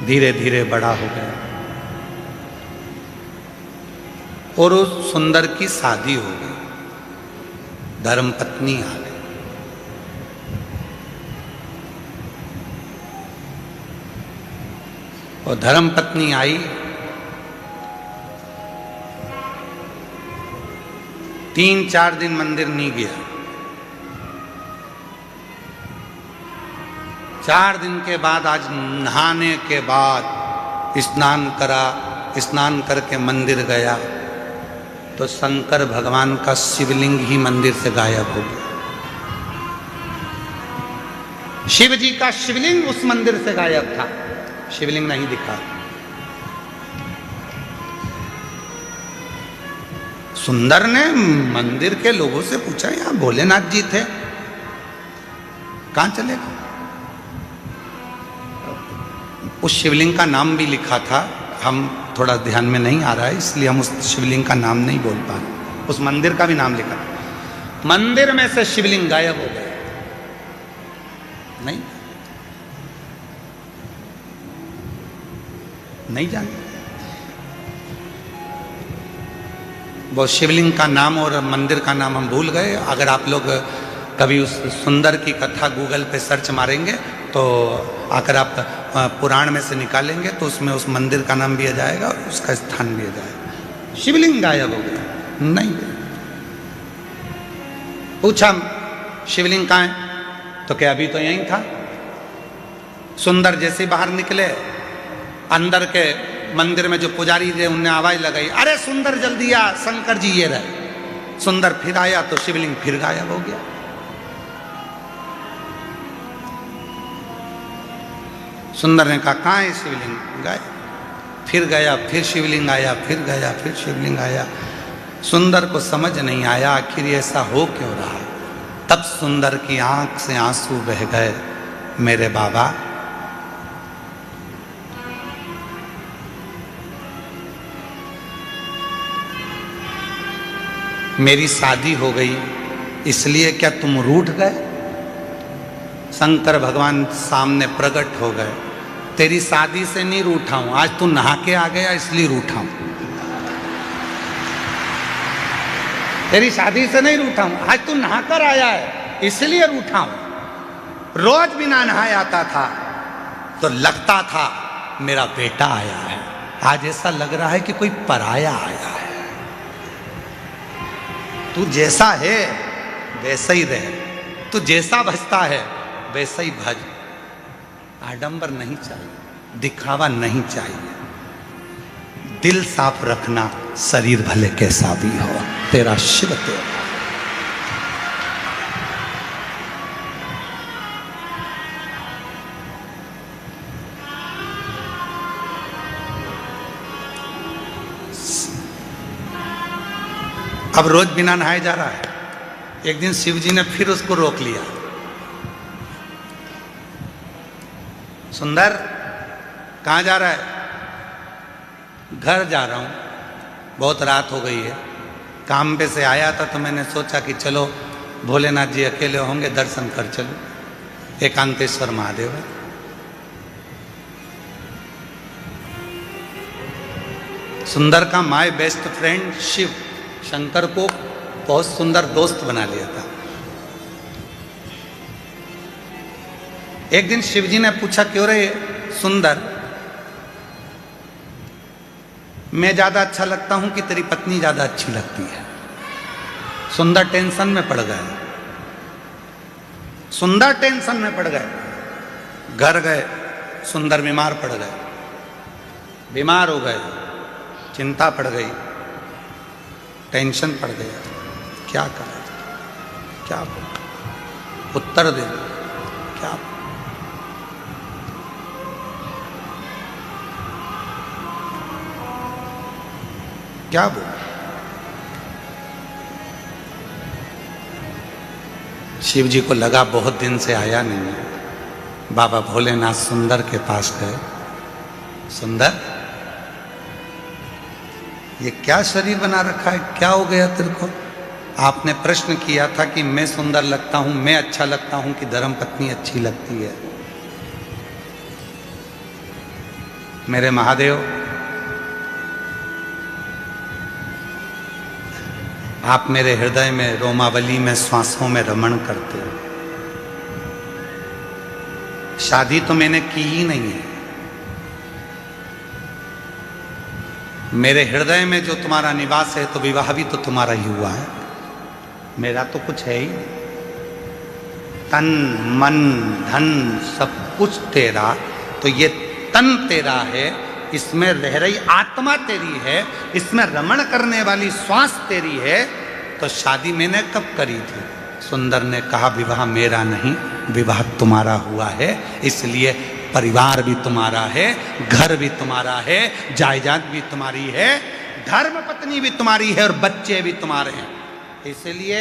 धीरे धीरे बड़ा हो गया और उस सुंदर की शादी हो गई, धर्मपत्नी आ गई। और धर्मपत्नी आई, 3-4 दिन मंदिर नहीं गया। 4 दिन के बाद, आज नहाने के बाद स्नान करा, स्नान करके मंदिर गया तो शंकर भगवान का शिवलिंग ही मंदिर से गायब हो गया। शिव जी का शिवलिंग उस मंदिर से गायब था, शिवलिंग नहीं दिखा। सुंदर ने मंदिर के लोगों से पूछा, यहाँ भोलेनाथ जी थे, कहाँ चले गए? उस शिवलिंग का नाम भी लिखा था, हम थोड़ा ध्यान में नहीं आ रहा है इसलिए हम उस शिवलिंग का नाम नहीं बोल पा रहे। उस मंदिर का भी नाम लिखा था। मंदिर में से शिवलिंग गायब हो गए। नहीं जानते वो शिवलिंग का नाम और मंदिर का नाम हम भूल गए। अगर आप लोग कभी उस सुंदर की कथा गूगल पे सर्च मारेंगे तो अगर आप पुराण में से निकालेंगे तो उसमें उस मंदिर का नाम भी आ जाएगा और उसका स्थान भी आ जाएगा। शिवलिंग गायब हो गया, नहीं पूछा शिवलिंग कहाँ है तो क्या अभी तो यहीं था। सुंदर जैसे बाहर निकले, अंदर के मंदिर में जो पुजारी थे उनने आवाज लगाई, अरे सुंदर जल्दी आ, शंकर जी ये रहे। सुंदर फिर आया तो शिवलिंग फिर गायब हो गया। सुंदर ने कहा कहाँ है शिवलिंग? गायब। फिर गया, फिर शिवलिंग आया, फिर गया, फिर शिवलिंग आया। सुंदर को समझ नहीं आया आखिर ऐसा हो क्यों रहा। तब सुंदर की आंख से आंसू बह गए, मेरे बाबा मेरी शादी हो गई इसलिए क्या तुम रूठ गए? शंकर भगवान सामने प्रकट हो गए, तेरी शादी से नहीं रूठा हूं, आज तू नहा के आ गया इसलिए रूठा हूं। तेरी शादी से नहीं रूठा हूं, आज तू नहाकर आया है इसलिए रूठा हूं। रोज बिना नहाए आता था तो लगता था मेरा बेटा आया है, आज ऐसा लग रहा है कि कोई पराया आया है। तू जैसा है वैसा ही रहे, तू जैसा भजता है वैसा ही भज। आडंबर नहीं चाहिए, दिखावा नहीं चाहिए, दिल साफ रखना, शरीर भले कैसा भी हो, तेरा शिव तेरा। अब रोज बिना नहाए जा रहा है। एक दिन शिव जी ने फिर उसको रोक लिया, सुंदर कहाँ जा रहा है? घर जा रहा हूँ, बहुत रात हो गई है। काम पे से आया था तो मैंने सोचा कि चलो भोलेनाथ जी अकेले होंगे, दर्शन कर चलो, एकांतेश्वर महादेव है। सुंदर का my best friend Shiv Shankar को बहुत सुंदर दोस्त बना लिया था। एक दिन शिव जी ने पूछा, क्यों रे सुंदर, मैं ज्यादा अच्छा लगता हूं कि तेरी पत्नी ज्यादा अच्छी लगती है? सुंदर टेंशन में पड़ गए, सुंदर टेंशन में पड़ गए। घर गए, सुंदर बीमार पड़ गए, बीमार हो गए, चिंता पड़ गई, टेंशन पड़ गया, क्या करें, क्या उत्तर दे, क्या क्या बोल। शिव जी को लगा बहुत दिन से आया नहीं है। बाबा भोलेनाथ सुंदर के पास गए, सुंदर ये क्या शरीर बना रखा है, क्या हो गया तेरे को? आपने प्रश्न किया था कि मैं सुंदर लगता हूं, मैं अच्छा लगता हूं कि धर्मपत्नी अच्छी लगती है? मेरे महादेव, आप मेरे हृदय में, रोमावली में, श्वासों में रमण करते हो। शादी तो मैंने की ही नहीं है, मेरे हृदय में जो तुम्हारा निवास है तो विवाह भी तो तुम्हारा ही हुआ है, मेरा तो कुछ है ही। तन मन धन सब कुछ तेरा, तो ये तन तेरा है, इसमें रह रही आत्मा तेरी है, इसमें रमण करने वाली श्वास तेरी है, तो शादी मैंने कब करी थी? सुंदर ने कहा, विवाह मेरा नहीं, विवाह तुम्हारा हुआ है, इसलिए परिवार भी तुम्हारा है, घर भी तुम्हारा है, जायदाद भी तुम्हारी है, धर्म पत्नी भी तुम्हारी है और बच्चे भी तुम्हारे हैं, इसलिए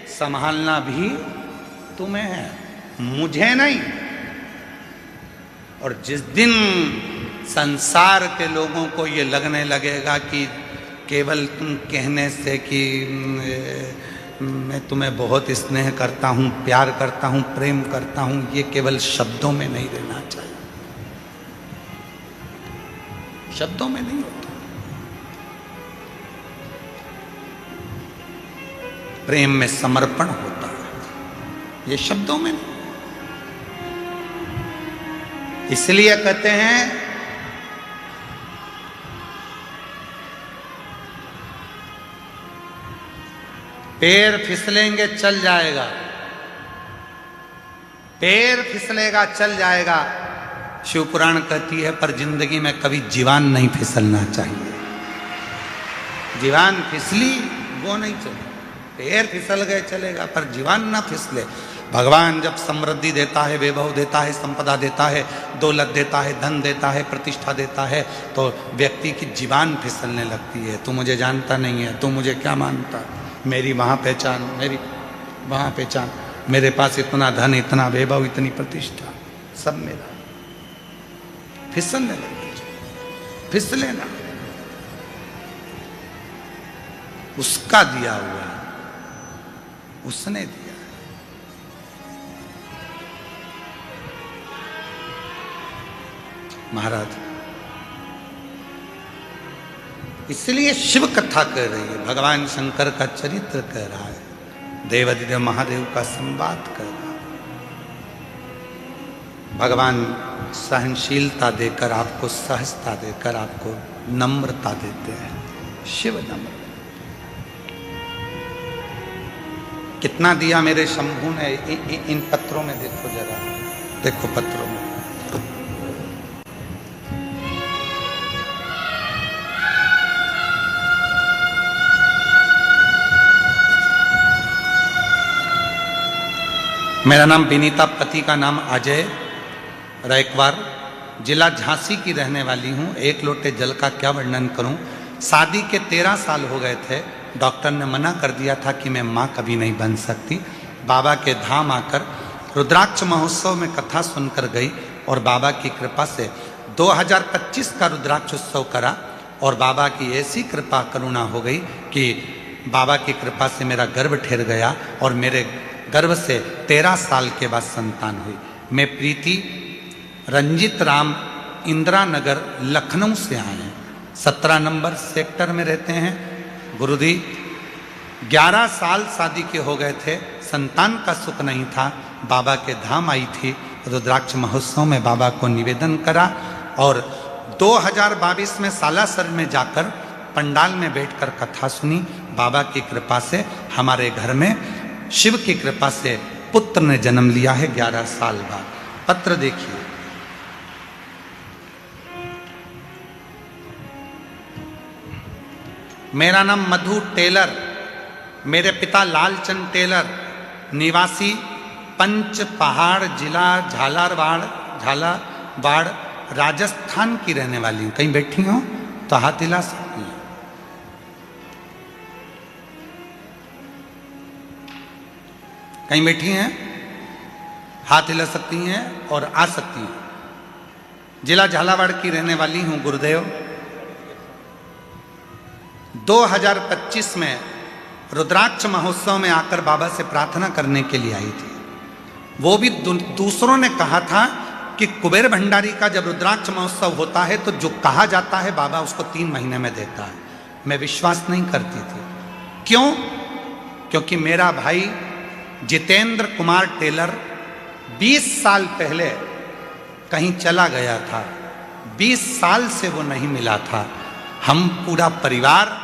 संभालना भी तुम्हें है, मुझे नहीं। और जिस दिन संसार के लोगों को ये लगने लगेगा कि केवल तुम कहने से कि मैं तुम्हें बहुत स्नेह करता हूँ, प्यार करता हूँ, प्रेम करता हूँ, ये केवल शब्दों में नहीं रहना चाहिए, शब्दों में नहीं होता। प्रेम में समर्पण होता है, ये शब्दों में नहीं। इसलिए कहते हैं पैर फिसलेंगे चल जाएगा, पैर फिसलेगा चल जाएगा, शिवपुराण कहती है, पर जिंदगी में कभी जीवान नहीं फिसलना चाहिए। जीवान फिसली वो नहीं चले, पैर फिसल गए चलेगा, पर जीवान ना फिसले। भगवान जब समृद्धि देता है, वैभव देता है, संपदा देता है, दौलत देता है, धन देता है, प्रतिष्ठा देता है, तो व्यक्ति की जीवान फिसलने लगती है। तू मुझे जानता नहीं है, तू मुझे क्या मानता, मेरी वहाँ पहचान, मेरी वहाँ पहचान, मेरे पास इतना धन, इतना वैभव, इतनी प्रतिष्ठा, सब मेरा। फिसलने लगती, फिसले ना, उसका दिया हुआ, उसने दिया। महाराज इसलिए शिव कथा कह रही है, भगवान शंकर का चरित्र कह रहा है, देवाधिदेव महादेव का संवाद कर रहा है। भगवान सहनशीलता देकर आपको, सहजता देकर आपको नम्रता देते हैं। शिव नम्र, कितना दिया मेरे शंभू ने। इन पत्रों में देखो जरा, देखो पत्रों में, मेरा नाम विनीता, पति का नाम अजय रैकवार, जिला झांसी की रहने वाली हूँ। एक लोटे जल का क्या वर्णन करूँ। शादी के 13 साल हो गए थे, डॉक्टर ने मना कर दिया था कि मैं माँ कभी नहीं बन सकती। बाबा के धाम आकर रुद्राक्ष महोत्सव में कथा सुनकर गई और बाबा की कृपा से 2025 का रुद्राक्ष उत्सव करा और बाबा की ऐसी कृपा करुणा हो गई कि बाबा की कृपा से मेरा गर्भ ठहर गया और मेरे गर्भ से 13 साल के बाद संतान हुई। मैं प्रीति रंजित राम इंदिरा नगर लखनऊ से आए हैं, 17 नंबर सेक्टर में रहते हैं। गुरुजी 11 साल शादी के हो गए थे, संतान का सुख नहीं था। बाबा के धाम आई थी, रुद्राक्ष महोत्सव में बाबा को निवेदन करा और 2022 में सालासर में जाकर पंडाल में बैठकर कथा सुनी। बाबा की कृपा से हमारे घर में शिव की कृपा से पुत्र ने जन्म लिया है 11 साल बाद। पत्र देखिए, मेरा नाम मधु टेलर, मेरे पिता लालचंद टेलर, निवासी पंच पहाड़, जिला झालावाड़ राजस्थान की रहने वाली हूँ। कहीं बैठी हो तो हाथ हिला सकती हैं। कहीं बैठी हैं, हाथ हिला सकती हैं और आ सकती हैं। जिला झालावाड़ की रहने वाली हूँ गुरुदेव। 2025 में रुद्राक्ष महोत्सव में आकर बाबा से प्रार्थना करने के लिए आई थी। वो भी दूसरों ने कहा था कि कुबेर भंडारी का जब रुद्राक्ष महोत्सव होता है तो जो कहा जाता है बाबा उसको 3 महीने में देता है। मैं विश्वास नहीं करती थी। क्यों? क्योंकि मेरा भाई जितेंद्र कुमार टेलर 20 साल पहले कहीं चला गया था, 20 साल से वो नहीं मिला था। हम पूरा परिवार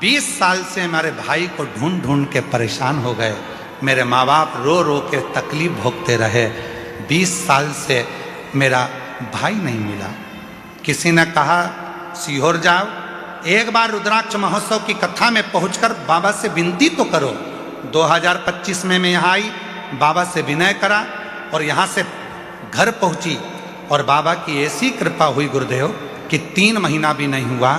20 साल से हमारे भाई को ढूंढ ढूंढ के परेशान हो गए। मेरे माँ बाप रो रो के तकलीफ भोगते रहे। 20 साल से मेरा भाई नहीं मिला। किसी ने कहा सीहोर जाओ, एक बार रुद्राक्ष महोत्सव की कथा में पहुंचकर बाबा से विनती तो करो। 2025 में मैं यहाँ आई, बाबा से विनय करा और यहाँ से घर पहुँची और बाबा की ऐसी कृपा हुई गुरुदेव कि 3 महीना भी नहीं हुआ,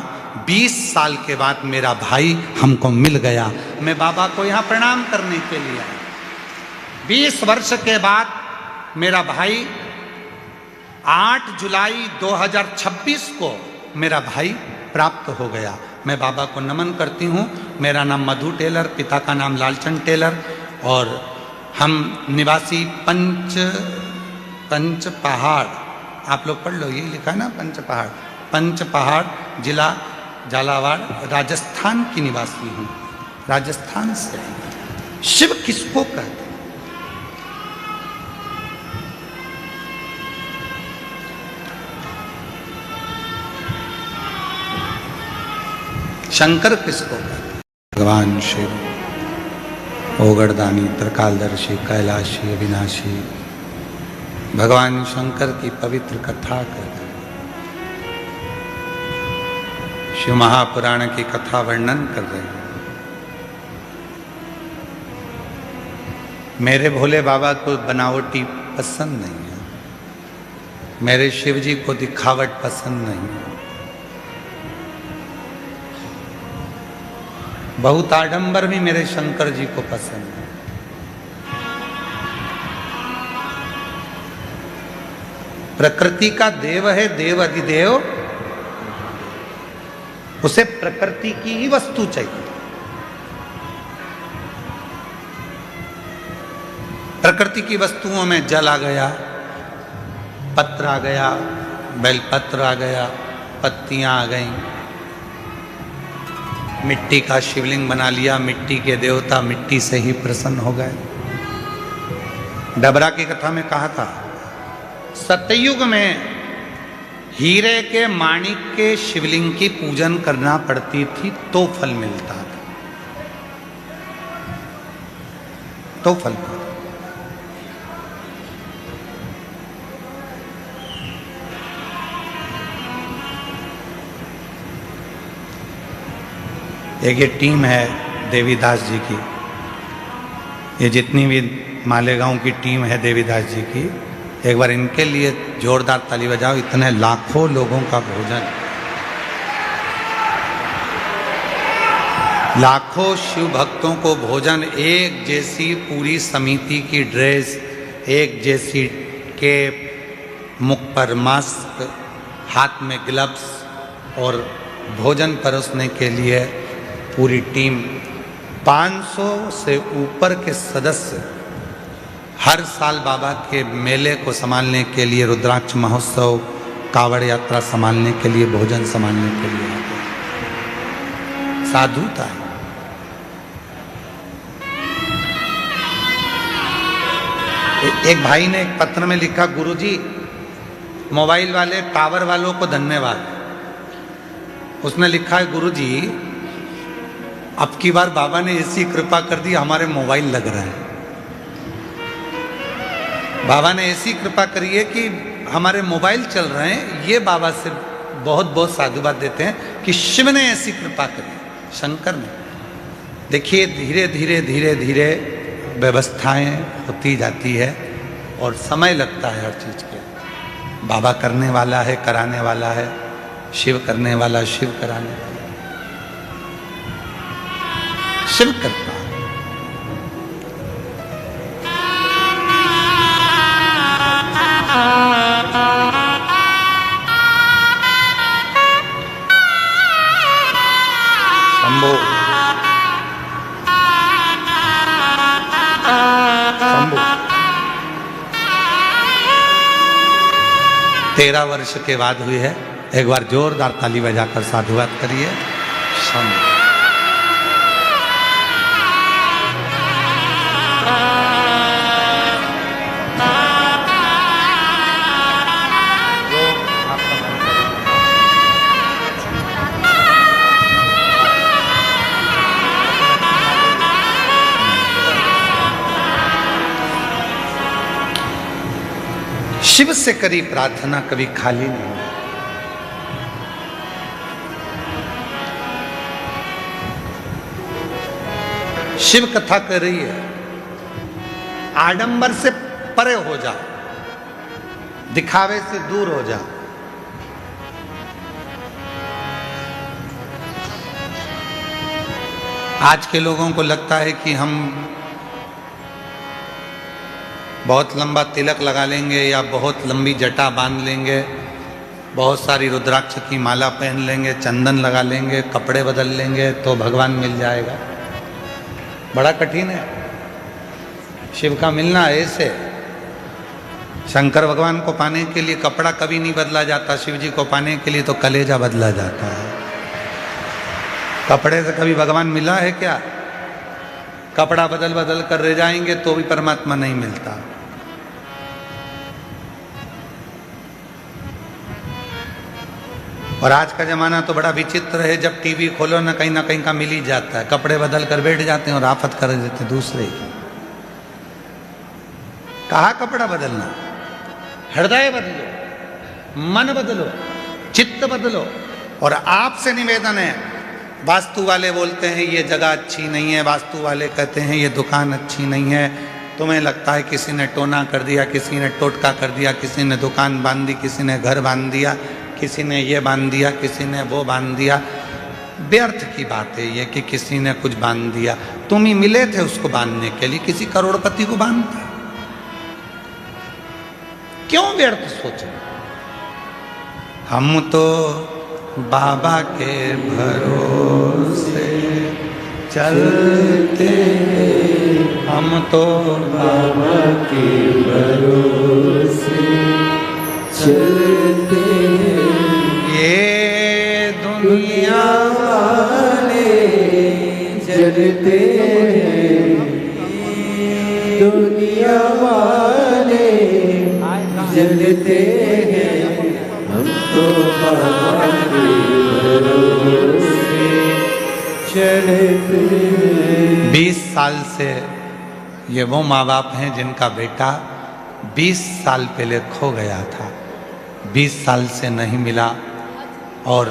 20 साल के बाद मेरा भाई हमको मिल गया। मैं बाबा को यहाँ प्रणाम करने के लिए आया। 20 वर्ष के बाद मेरा भाई 8 जुलाई 2026 को मेरा भाई प्राप्त हो गया। मैं बाबा को नमन करती हूँ। मेरा नाम मधु टेलर, पिता का नाम लालचंद टेलर, और हम निवासी पंच पहाड़, आप लोग पढ़ लो, यही लिखा है ना, पंच पहाड़ जिला झालावाड़ राजस्थान की निवासी हूँ। राजस्थान से। शिव किसको कहते हैं? शंकर किसको कहते हैं? भगवान शिव, ओगड़दानी, त्रिकालदर्शी, कैलाशी, अविनाशी, भगवान शंकर की पवित्र कथा कहते हैं। शिव महापुराण की कथा वर्णन कर रहे हैं। मेरे भोले बाबा को बनावटी पसंद नहीं है, मेरे शिव जी को दिखावट पसंद नहीं है। बहुत आडंबर भी मेरे शंकर जी को पसंद है। प्रकृति का देव है, देव अधिदेव, उसे प्रकृति की ही वस्तु चाहिए। प्रकृति की वस्तुओं में जल आ गया, पत्र आ गया, बेलपत्र आ गया, पत्तियां आ गईं, मिट्टी का शिवलिंग बना लिया, मिट्टी के देवता मिट्टी से ही प्रसन्न हो गए। डबरा की कथा में कहा था, सतयुग में हीरे के माणिक के शिवलिंग की पूजन करना पड़ती थी तो फल मिलता था, तो फल मिलता। एक ये टीम है देवीदास जी की, ये जितनी भी मालेगांव की टीम है देवीदास जी की, एक बार इनके लिए जोरदार ताली बजाओ। इतने लाखों लोगों का भोजन, लाखों शिव भक्तों को भोजन, एक जैसी पूरी समिति की ड्रेस, एक जैसी कैप, मुख पर मास्क, हाथ में ग्लव्स, और भोजन परोसने के लिए पूरी टीम। 500 से ऊपर के सदस्य हर साल बाबा के मेले को संभालने के लिए, रुद्राक्ष महोत्सव, कावड़ यात्रा संभालने के लिए, भोजन संभालने के लिए आते हैं। साधुता है। एक भाई ने एक पत्र में लिखा, गुरुजी मोबाइल वाले टावर वालों को धन्यवाद। उसने लिखा है, गुरुजी अब की बार बाबा ने ऐसी कृपा कर दी, हमारे मोबाइल लग रहा है। बाबा ने ऐसी कृपा करी है कि हमारे मोबाइल चल रहे हैं। ये बाबा से बहुत बहुत साधुवाद देते हैं कि शिव ने ऐसी कृपा करी, शंकर ने। देखिए धीरे धीरे धीरे धीरे व्यवस्थाएं होती जाती है और समय लगता है हर चीज के। बाबा करने वाला है, कराने वाला है, शिव करने वाला, शिव कराने वाला, शिव करता है। शंभो शंभो 13 वर्ष के बाद हुई है। एक बार जोरदार ताली बजाकर साधुवाद करिए। शंभो। शिव से करी प्रार्थना कभी खाली नहीं। शिव कथा कर रही है, आडंबर से परे हो जा, दिखावे से दूर हो जा। आज के लोगों को लगता है कि हम बहुत लंबा तिलक लगा लेंगे या बहुत लंबी जटा बांध लेंगे, बहुत सारी रुद्राक्ष की माला पहन लेंगे, चंदन लगा लेंगे, कपड़े बदल लेंगे तो भगवान मिल जाएगा। बड़ा कठिन है शिव का मिलना। ऐसे शंकर भगवान को पाने के लिए कपड़ा कभी नहीं बदला जाता, शिव जी को पाने के लिए तो कलेजा बदला जाता है। कपड़े से कभी भगवान मिला है क्या? कपड़ा बदल बदल कर रह जाएंगे तो भी परमात्मा नहीं मिलता। और आज का जमाना तो बड़ा विचित्र है, जब टीवी खोलो ना कहीं का मिल ही जाता है। कपड़े बदल कर बैठ जाते हैं और आफत कर देते दूसरे की। कहा कपड़ा बदलना? हृदय बदलो, मन बदलो, चित्त बदलो। और आपसे निवेदन है, वास्तु वाले बोलते हैं ये जगह अच्छी नहीं है, वास्तु वाले कहते हैं ये दुकान अच्छी नहीं है, तुम्हें लगता है किसी ने टोना कर दिया, किसी ने टोटका कर दिया, किसी ने दुकान बांध दी, किसी ने घर बांध दिया, किसी ने ये बांध दिया, किसी ने वो बांध दिया। व्यर्थ की बात है ये कि किसी ने कुछ बांध दिया। तुम ही मिले थे उसको बांधने के लिए, किसी करोड़पति को बांधता। क्यों व्यर्थ सोचे? हम तो बाबा के भरोसे चलते, हम तो बाबा के भरोसे चलते, ये दुनिया वाले जलते हैं, दुनिया वाले जलते हैं, हम तो बाबा के भरोसे चलते हैं। 20 साल से ये वो माँ बाप हैं जिनका बेटा 20 साल पहले खो गया था, 20 साल से नहीं मिला, और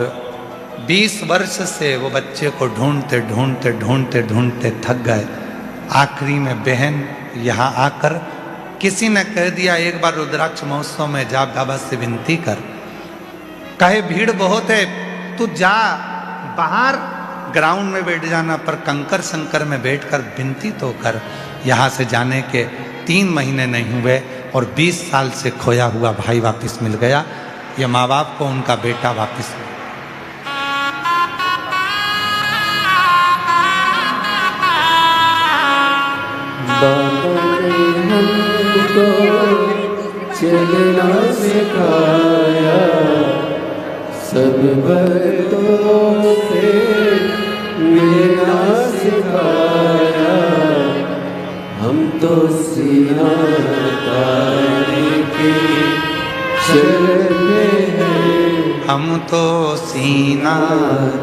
20 वर्ष से वो बच्चे को ढूंढते ढूंढते ढूंढते ढूंढते थक गए। आखिरी में बहन यहाँ आकर किसी ने कह दिया एक बार रुद्राक्ष महोत्सव में जा, बाबा से विनती कर। कहे भीड़ बहुत है, तू जा बाहर ग्राउंड में बैठ जाना, पर कंकर संकर में बैठकर विनती तो कर। यहाँ से जाने के 3 महीने नहीं हुए और 20 साल से खोया हुआ भाई वापस मिल गया। ये माँ बाप को उनका बेटा वापस मिला। बाबा ने हमको चलना सिखाया, सब भक्तों से मिलना सिखाया, हम तो सीना ताने के चलते हैं, हम तो सीना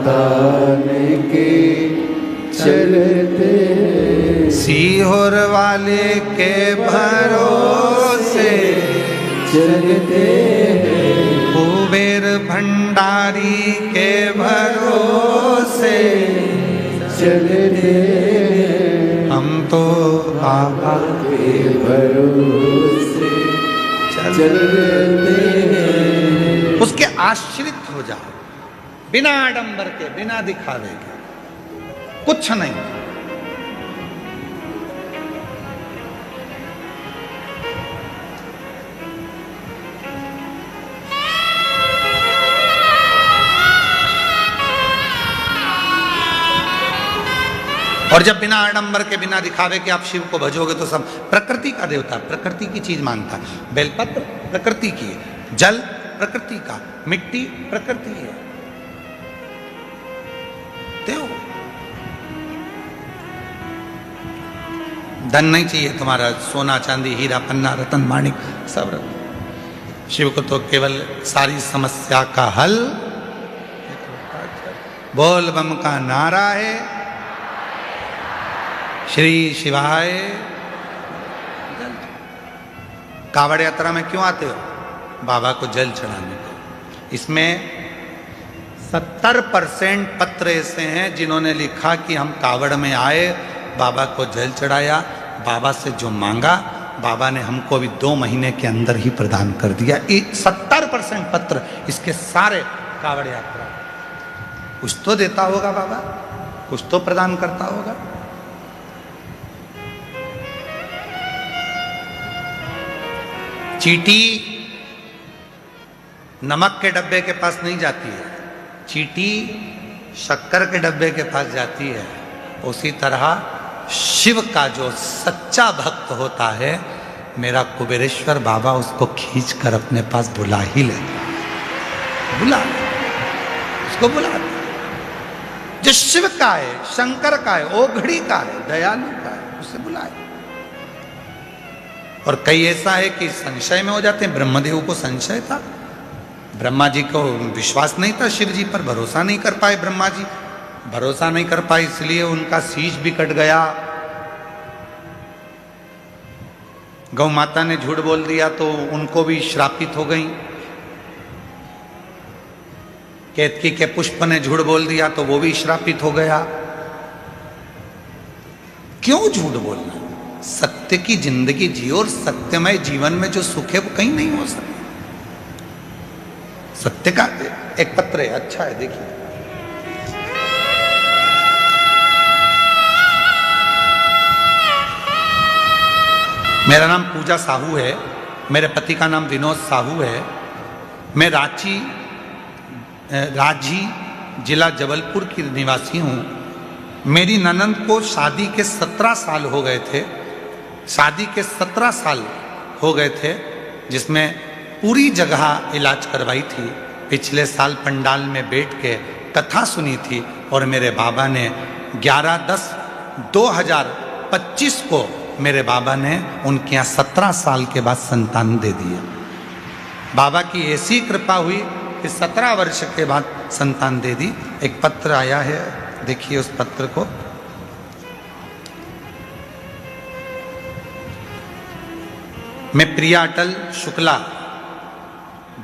ताने के चलते हैं, सीहोर वाले के भरोसे चलते हैं, कुबेर भंडारी के भरोसे चलते हैं, हम तो बाबा के भरोसे चलते हैं। उसके आश्रित हो जाओ, बिना आडंबर के, बिना दिखावे के, कुछ नहीं। और जब बिना आडंबर के, बिना दिखावे के आप शिव को भजोगे तो सब प्रकृति का देवता, प्रकृति की चीज मानता है। बेलपत्र प्रकृति की है, जल प्रकृति का, मिट्टी प्रकृति है। देव धन नहीं चाहिए तुम्हारा, सोना चांदी हीरा पन्ना रतन माणिक सब रतन। शिव को तो केवल सारी समस्या का हल बोल बम का नारा है, श्री शिवाय। कावड़ यात्रा में क्यों आते हो? बाबा को जल चढ़ाने को। इसमें 70% पत्र ऐसे हैं जिन्होंने लिखा कि हम कावड़ में आए, बाबा को जल चढ़ाया, बाबा से जो मांगा बाबा ने हमको अभी 2 महीने के अंदर ही प्रदान कर दिया। 70% पत्र इसके सारे कावड़ यात्रा। कुछ तो देता होगा बाबा, कुछ तो प्रदान करता होगा। चींटी नमक के डब्बे के पास नहीं जाती है, चींटी शक्कर के डब्बे के पास जाती है। उसी तरह शिव का जो सच्चा भक्त होता है, मेरा कुबेरेश्वर बाबा उसको खींच कर अपने पास बुला ही ले, उसको बुला। जो शिव का है, शंकर का है, ओघड़ी का है, दयालु का है, उसे बुलाए। और कई ऐसा है कि संशय में हो जाते हैं। ब्रह्मदेव को संशय था, ब्रह्मा जी को विश्वास नहीं था, शिव जी पर भरोसा नहीं कर पाए। ब्रह्मा जी भरोसा नहीं कर पाए, इसलिए उनका शीश भी कट गया। गौ माता ने झूठ बोल दिया तो उनको भी श्रापित हो गई। केतकी के पुष्प ने झूठ बोल दिया तो वो भी श्रापित हो गया। क्यों झूठ बोलना? सत्य की जिंदगी जियो, और सत्यमय जीवन में जो सुख है वो कहीं नहीं हो सकता। सत्य का एक पत्र है, अच्छा है, देखिए। मेरा नाम पूजा साहू है, मेरे पति का नाम विनोद साहू है। मैं रांची जिला जबलपुर की निवासी हूँ। मेरी ननंद को शादी के 17 साल हो गए थे, शादी के 17 साल हो गए थे, जिसमें पूरी जगह इलाज करवाई थी। पिछले साल पंडाल में बैठ के कथा सुनी थी और मेरे बाबा ने 11/10/2025 को मेरे बाबा ने उनके यहाँ 17 साल के बाद संतान दे दिया। बाबा की ऐसी कृपा हुई कि 17 वर्ष के बाद संतान दे दी। एक पत्र आया है, देखिए उस पत्र को। मैं प्रिया अटल शुक्ला,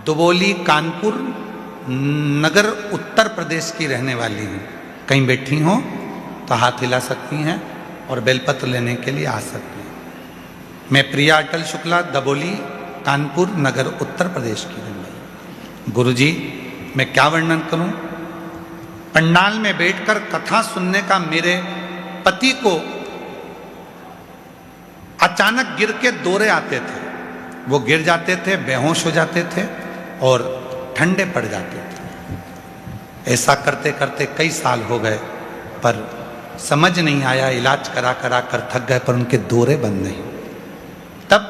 दुबोली, कानपुर नगर, उत्तर प्रदेश की रहने वाली हूँ। कहीं बैठी हो तो हाथ हिला सकती हैं और बेलपत्र लेने के लिए आ सकती हैं। मैं प्रिया अटल शुक्ला, दबोली, कानपुर नगर, उत्तर प्रदेश की रहने वाली। गुरुजी, मैं क्या वर्णन करूं? पंडाल में बैठकर कथा सुनने का मेरे पति को अचानक गिर के दौरे आते थे। वो गिर जाते थे, बेहोश हो जाते थे और ठंडे पड़ जाते थे। ऐसा करते करते कई साल हो गए, पर समझ नहीं आया। इलाज करा करा कर थक गए, पर उनके दौरे बंद नहीं। तब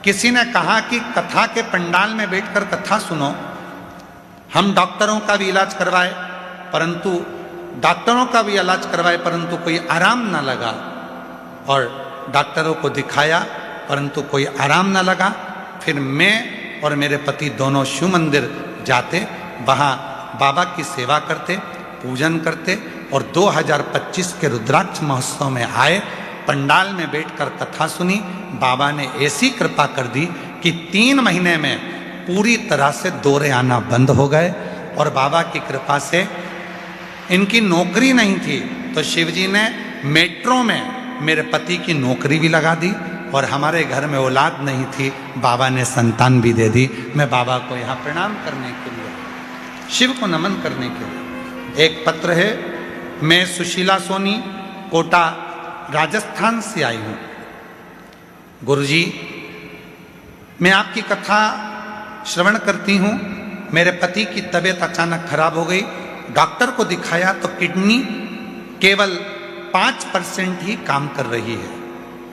किसी ने कहा कि कथा के पंडाल में बैठकर कथा सुनो। हम डॉक्टरों का भी इलाज करवाए, परंतु डॉक्टरों का भी इलाज करवाए, परंतु कोई आराम ना लगा। और डॉक्टरों को दिखाया, परंतु कोई आराम ना लगा। फिर मैं और मेरे पति दोनों शिव मंदिर जाते, वहाँ बाबा की सेवा करते, पूजन करते और 2025 के रुद्राक्ष महोत्सव में आए। पंडाल में बैठकर कथा सुनी। बाबा ने ऐसी कृपा कर दी कि 3 महीने में पूरी तरह से दौरे आना बंद हो गए। और बाबा की कृपा से इनकी नौकरी नहीं थी, तो शिवजी ने मेट्रो में मेरे पति की नौकरी भी लगा दी। और हमारे घर में औलाद नहीं थी, बाबा ने संतान भी दे दी। मैं बाबा को यहाँ प्रणाम करने के लिए, शिव को नमन करने के लिए। एक पत्र है, मैं सुशीला सोनी, कोटा, राजस्थान से आई हूँ। गुरुजी, मैं आपकी कथा श्रवण करती हूँ। मेरे पति की तबीयत अचानक खराब हो गई। डॉक्टर को दिखाया तो किडनी केवल 5% ही काम कर रही है,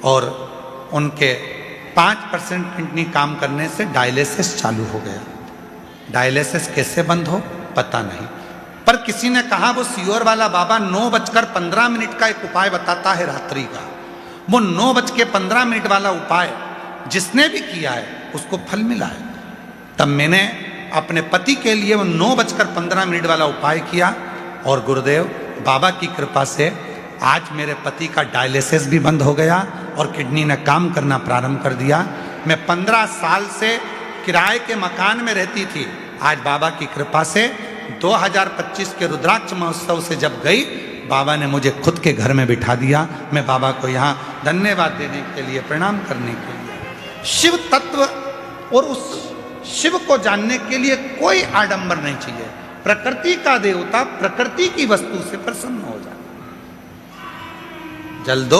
और उनके 5% किडनी काम करने से डायलिसिस चालू हो गया। डायलिसिस कैसे बंद हो पता नहीं, पर किसी ने कहा वो सीहोर वाला बाबा 9:15 का एक उपाय बताता है रात्रि का। वो 9:15 वाला उपाय जिसने भी किया है उसको फल मिला है। तब मैंने अपने पति के लिए वो 9:15 वाला उपाय किया, और गुरुदेव बाबा की कृपा से आज मेरे पति का डायलिसिस भी बंद हो गया और किडनी ने काम करना प्रारंभ कर दिया। मैं 15 साल से किराए के मकान में रहती थी। आज बाबा की कृपा से 2025 के रुद्राक्ष महोत्सव से जब गई, बाबा ने मुझे खुद के घर में बिठा दिया। मैं बाबा को यहाँ धन्यवाद देने के लिए, प्रणाम करने के लिए। शिव तत्व और उस शिव को जानने के लिए कोई आडंबर नहीं चाहिए। प्रकृति का देवता प्रकृति की वस्तु से प्रसन्न हो जाए। जल दो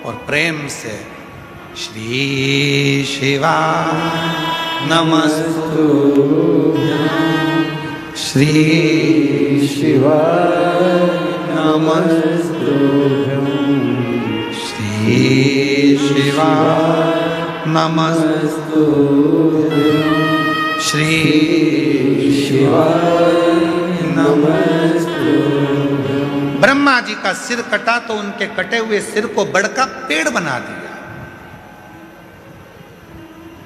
और प्रेम से श्री शिवा नमस्तु, श्री शिवाय नमस्तुभ्यं, श्री शिवा नमस्तुभ्यं, श्री शिवाय नमस्तुभ्यं। ब्रह्मा जी का सिर कटा तो उनके कटे हुए सिर को बड़ का पेड़ बना दिया,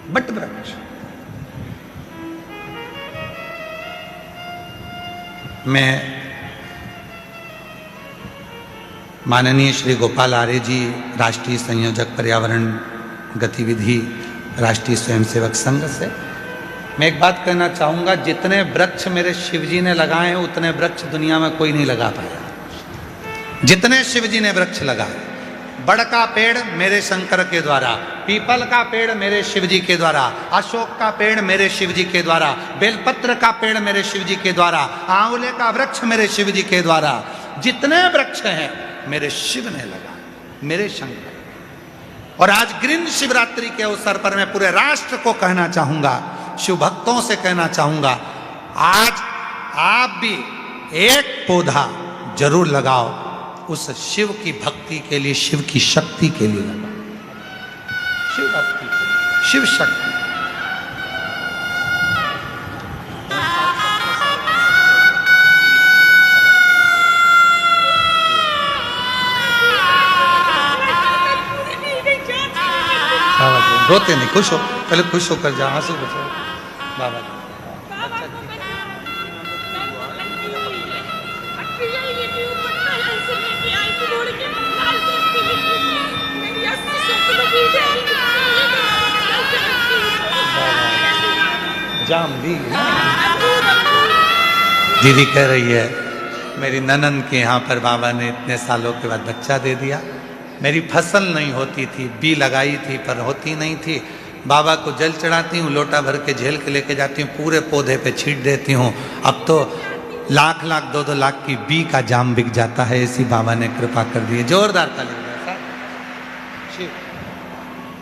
बट वृक्ष। मैं माननीय श्री गोपाल आर्य जी, राष्ट्रीय संयोजक पर्यावरण गतिविधि राष्ट्रीय स्वयंसेवक संघ से मैं एक बात कहना चाहूँगा, जितने वृक्ष मेरे शिव जी ने लगाए हैं उतने वृक्ष दुनिया में कोई नहीं लगा पाया। जितने शिव जी ने वृक्ष लगाए, बड़ का पेड़ मेरे शंकर के द्वारा, पीपल का पेड़ मेरे शिव जी के द्वारा, अशोक का पेड़ मेरे शिव जी के द्वारा, बेलपत्र का पेड़ मेरे शिव जी के द्वारा, आंवले का वृक्ष मेरे शिव जी के द्वारा, जितने वृक्ष हैं मेरे शिव ने लगाए, मेरे शंकर। और आज ग्रीन शिवरात्रि के अवसर पर मैं पूरे राष्ट्र को कहना चाहूंगा, शिव भक्तों से कहना चाहूंगा, आज आप भी एक पौधा जरूर लगाओ, उस शिव की भक्ति के लिए, शिव की शक्ति के लिए लगाओ, शिव भक्ति, शिव शक्ति। रोते नहीं, खुश हो, पहले खुश होकर जाओ, आंसू बचाओ बाबा। जाम दी दीदी कह रही है मेरी ननन के यहाँ पर बाबा ने इतने सालों के बाद बच्चा दे दिया। मेरी फसल नहीं होती थी, बी लगाई थी पर होती नहीं थी। बाबा को जल चढ़ाती हूँ, लोटा भर के झेल के लेके जाती हूँ, पूरे पौधे पे छींट देती हूँ। अब तो लाख लाख 2-2 लाख की बी का जाम बिक जाता है, ऐसी बाबा ने कृपा कर दी है। जोरदार ताली बजाओ। शिव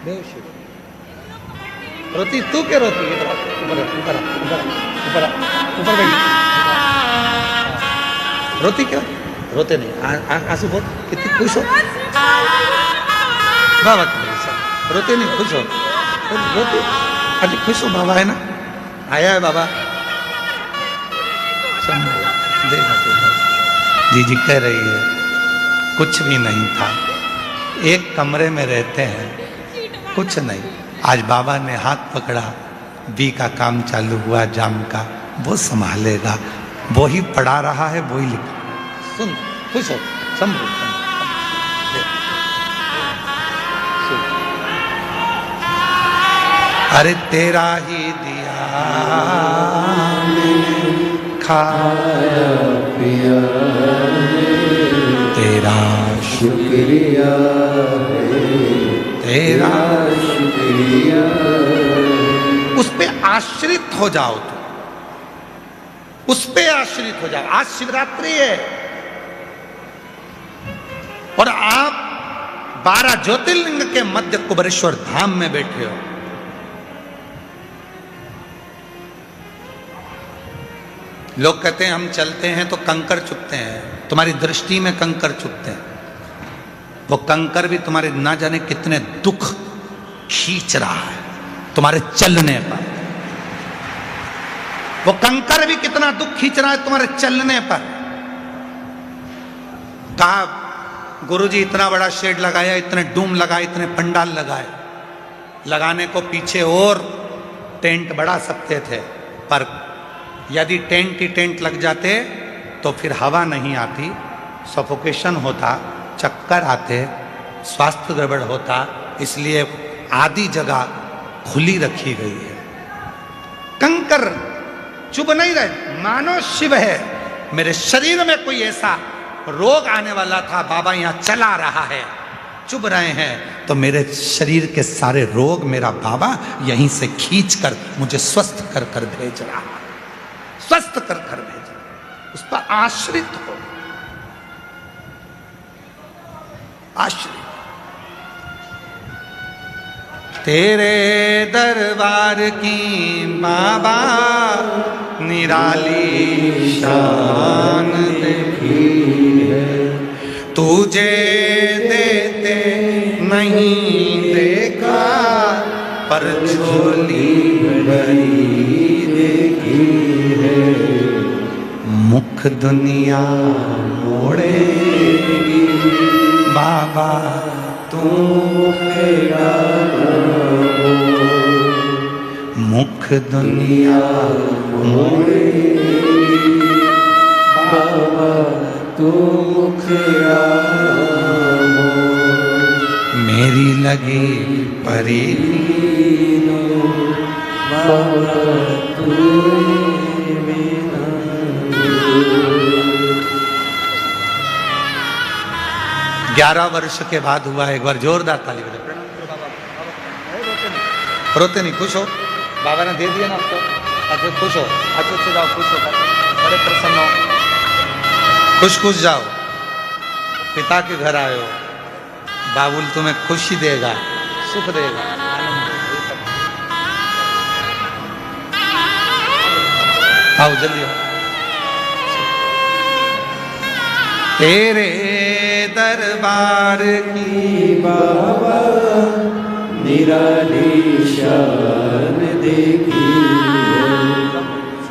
देव शिव। रोती तू क्या रोती है? ऊपर ऊपर ऊपर ऊपर ऊपर बैठ। रोती क्यों? रोते नहीं, आंसू बहुत, कितनी खुश हो बाबा की वजह से। रोते नहीं, खुश हो, रोते आज खुश हो। बाबा है ना, आया है बाबा। देखा जी जी कह रही है कुछ भी नहीं था, एक कमरे में रहते हैं, कुछ नहीं। आज बाबा ने हाथ पकड़ा, बी का काम चालू हुआ, जाम का, वो संभालेगा, वो ही पढ़ा रहा है, वो ही लिखा। सुन, खुश हो, समझो। अरे तेरा ही दिया खाया पिया तेरा शुक्रिया तेरा शुक्रिया। उस पे आश्रित हो जाओ, तो उस पे आश्रित हो जाओ। आज शिवरात्रि है और आप 12 ज्योतिर्लिंग के मध्य कुबेरेश्वर धाम में बैठे हो। लोग कहते हैं हम चलते हैं तो कंकर चुभते हैं, तुम्हारी दृष्टि में कंकर चुभते हैं। वो कंकर भी तुम्हारे ना जाने कितने दुख खींच रहा है तुम्हारे चलने पर। वो कंकर भी कितना दुख खींच रहा है तुम्हारे चलने पर। कहा गुरुजी इतना बड़ा शेड लगाया, इतने डूम लगाए, इतने पंडाल लगाए, लगाने को पीछे और टेंट बढ़ा सकते थे, पर यदि टेंट ही टेंट लग जाते तो फिर हवा नहीं आती, सफोकेशन होता, चक्कर आते, स्वास्थ्य गड़बड़ होता। इसलिए आधी जगह खुली रखी गई है। कंकर चुभ नहीं रहे, मानो शिव है। मेरे शरीर में कोई ऐसा रोग आने वाला था, बाबा यहाँ चला रहा है, चुभ रहे हैं, तो मेरे शरीर के सारे रोग मेरा बाबा यहीं से खींच कर मुझे स्वस्थ कर कर भेज रहा है, स्वस्थ कर कर भेज रहा है। उस पर आश्रित हो। आश्रय। तेरे दरबार की बाबा निराली शान देखी है, तुझे देते नहीं देखा पर झोली भरी देखी है। मुख दुनिया मोड़ेगी बाबा तू मेरा हो, मुख दुनिया मोड़ेगी बाबा तू मुखड़ा हो। मेरी लगी परी बाबा तू मेरा हो। 11 वर्ष के बाद हुआ। एक बार जोरदार ताली बजाओ। रोते नहीं, खुश हो, बाबा ने दे दिया ना आपको। अच्छा खुश हो, अच्छे से जाओ, खुश हो, बड़े प्रसन्न हो, खुश खुश जाओ। पिता के घर आए हो, बाबुल तुम्हें खुशी देगा, सुख देगा, आनंद देगा। आओ जल्दी आओ। तेरे दरबार की बाबा निराली शान देखी है,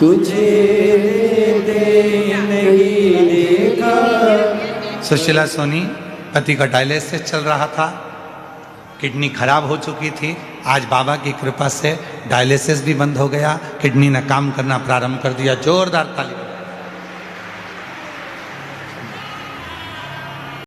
तुझे दे नहीं देखा। सुशीला सोनी पति का डायलिसिस चल रहा था, किडनी खराब हो चुकी थी। आज बाबा की कृपा से डायलिसिस भी बंद हो गया, किडनी ने काम करना प्रारंभ कर दिया। जोरदार ताली।